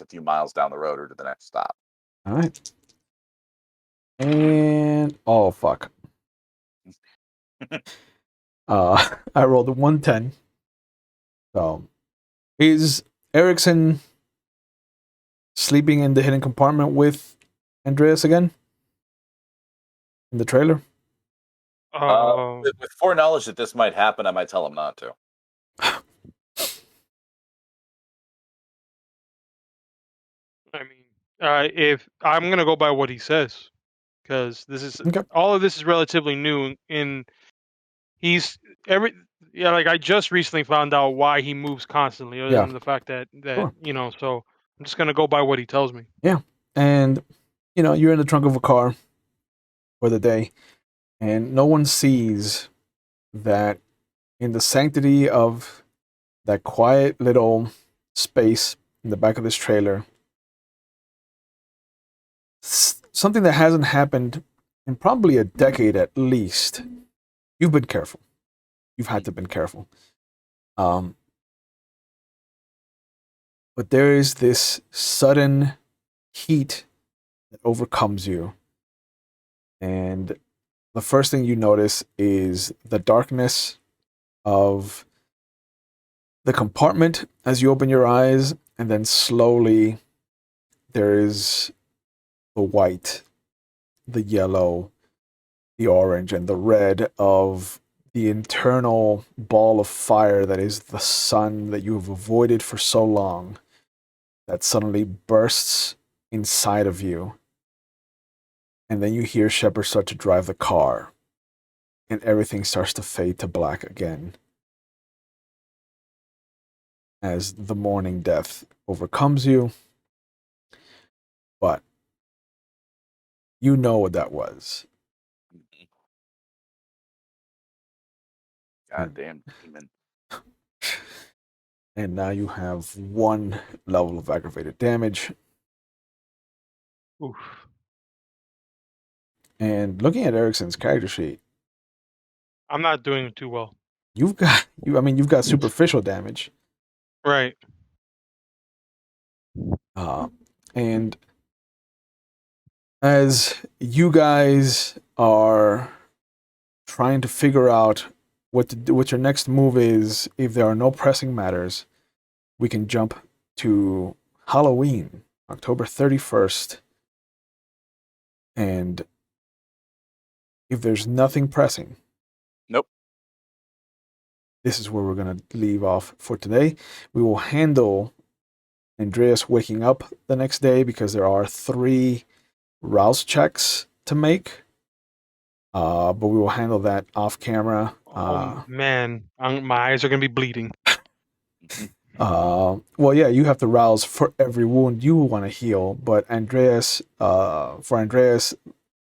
a few miles down the road or to the next stop. All right. And oh fuck. I rolled a 110. So is Erickson sleeping in the hidden compartment with Andreas again? In the trailer? With foreknowledge that this might happen, I might tell him not to. I mean, if I'm gonna go by what he says, because Okay. all of this is relatively new, and he's like I just recently found out why he moves constantly, other Yeah. than the fact that Sure. So I'm just gonna go by what he tells me. Yeah. And you're in the trunk of a car for the day, and no one sees that in the sanctity of that quiet little space in the back of this trailer, something that hasn't happened in probably a decade at least. You've been careful. You've had to have been careful. But there is this sudden heat that overcomes you. And the first thing you notice is the darkness of the compartment as you open your eyes, and then slowly there is the white, the yellow, the orange, and the red of the internal ball of fire that is the sun that you have avoided for so long, that suddenly bursts inside of you. And then you hear Shepard start to drive the car, and everything starts to fade to black again as the morning death overcomes you. But you know what that was. Goddamn demon. And now you have 1 level of aggravated damage. Oof. And looking at Erickson's character sheet, I'm not doing too well. you've got superficial damage. Right. And as you guys are trying to figure out what to do, what your next move is, if there are no pressing matters, we can jump to Halloween, October 31st. And if there's nothing pressing, Nope. this is where we're going to leave off for today. We will handle Andreas waking up the next day because there are 3 Rouse checks to make. But we will handle that off camera. Oh man, my eyes are gonna be bleeding. Well, yeah, you have to rouse for every wound you want to heal, but Andreas,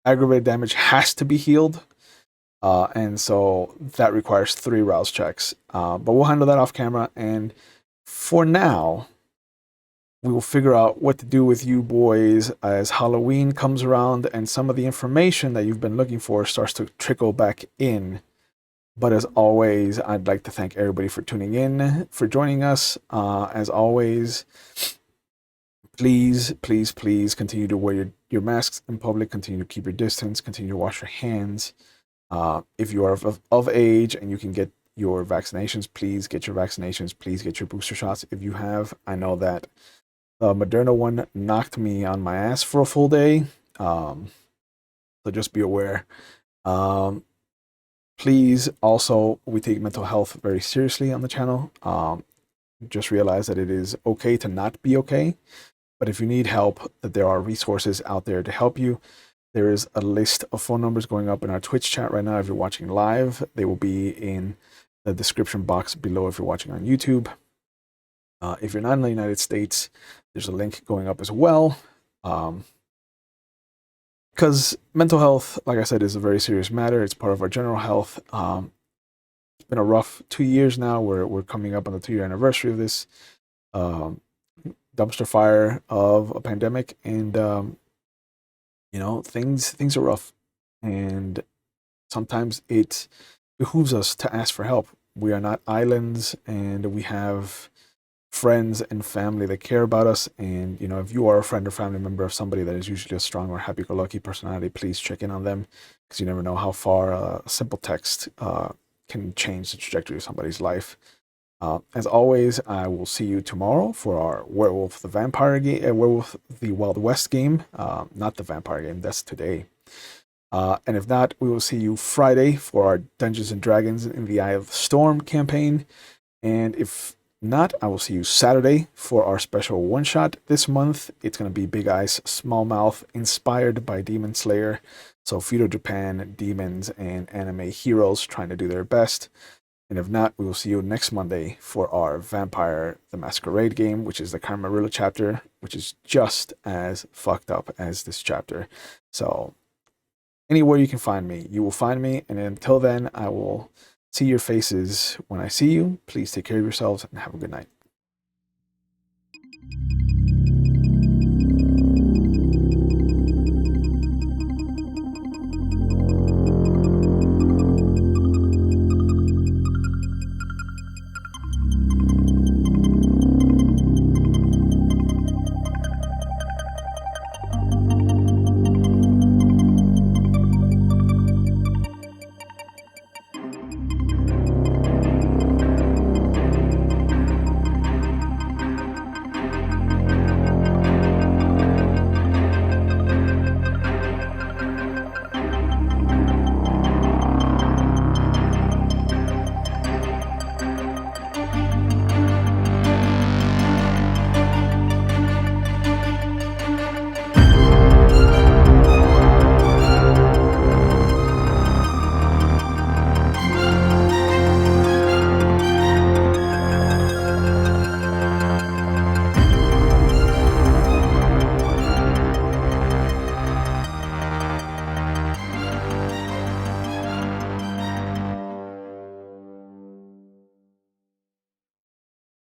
aggravated damage has to be healed. And so that requires 3 Rouse checks. But we'll handle that off camera. And for now, we will figure out what to do with you boys as Halloween comes around and some of the information that you've been looking for starts to trickle back in. But as always, I'd like to thank everybody for tuning in, for joining us. As always, please, please, please continue to wear your masks in public, continue to keep your distance, continue to wash your hands. If you are of age and you can get your vaccinations, please get your vaccinations. Please get your booster shots if you have. I know that the Moderna one knocked me on my ass for a full day. So just be aware. Please, also, we take mental health very seriously on the channel. Just realize that it is okay to not be okay. But if you need help, that there are resources out there to help you. There is a list of phone numbers going up in our Twitch chat right now if you're watching live. They will be in the description box below if you're watching on YouTube. If you're not in the United States, there's a link going up as well. Because mental health, like I said, is a very serious matter. It's part of our general health. It's been a rough 2 years now. We're coming up on the 2-year anniversary of this dumpster fire of a pandemic, and things are rough, and sometimes it behooves us to ask for help. We are not islands, and we have friends and family that care about us. And if you are a friend or family member of somebody that is usually a strong or happy-go-lucky personality, please check in on them, because you never know how far a simple text can change the trajectory of somebody's life. As always, I will see you tomorrow for our Werewolf the Vampire game, Werewolf the Wild West game. Not the vampire game, that's today. And if not, we will see you Friday for our Dungeons and Dragons in the Eye of the Storm campaign. And if not, I will see you Saturday for our special one-shot this month. It's going to be Big Eyes Smallmouth, inspired by Demon Slayer. So Feudal Japan, demons, and anime heroes trying to do their best. And if not, we will see you next Monday for our Vampire the Masquerade game, which is the Camarilla chapter, which is just as fucked up as this chapter. So anywhere you can find me, you will find me. And until then, I will see your faces when I see you. Please take care of yourselves and have a good night.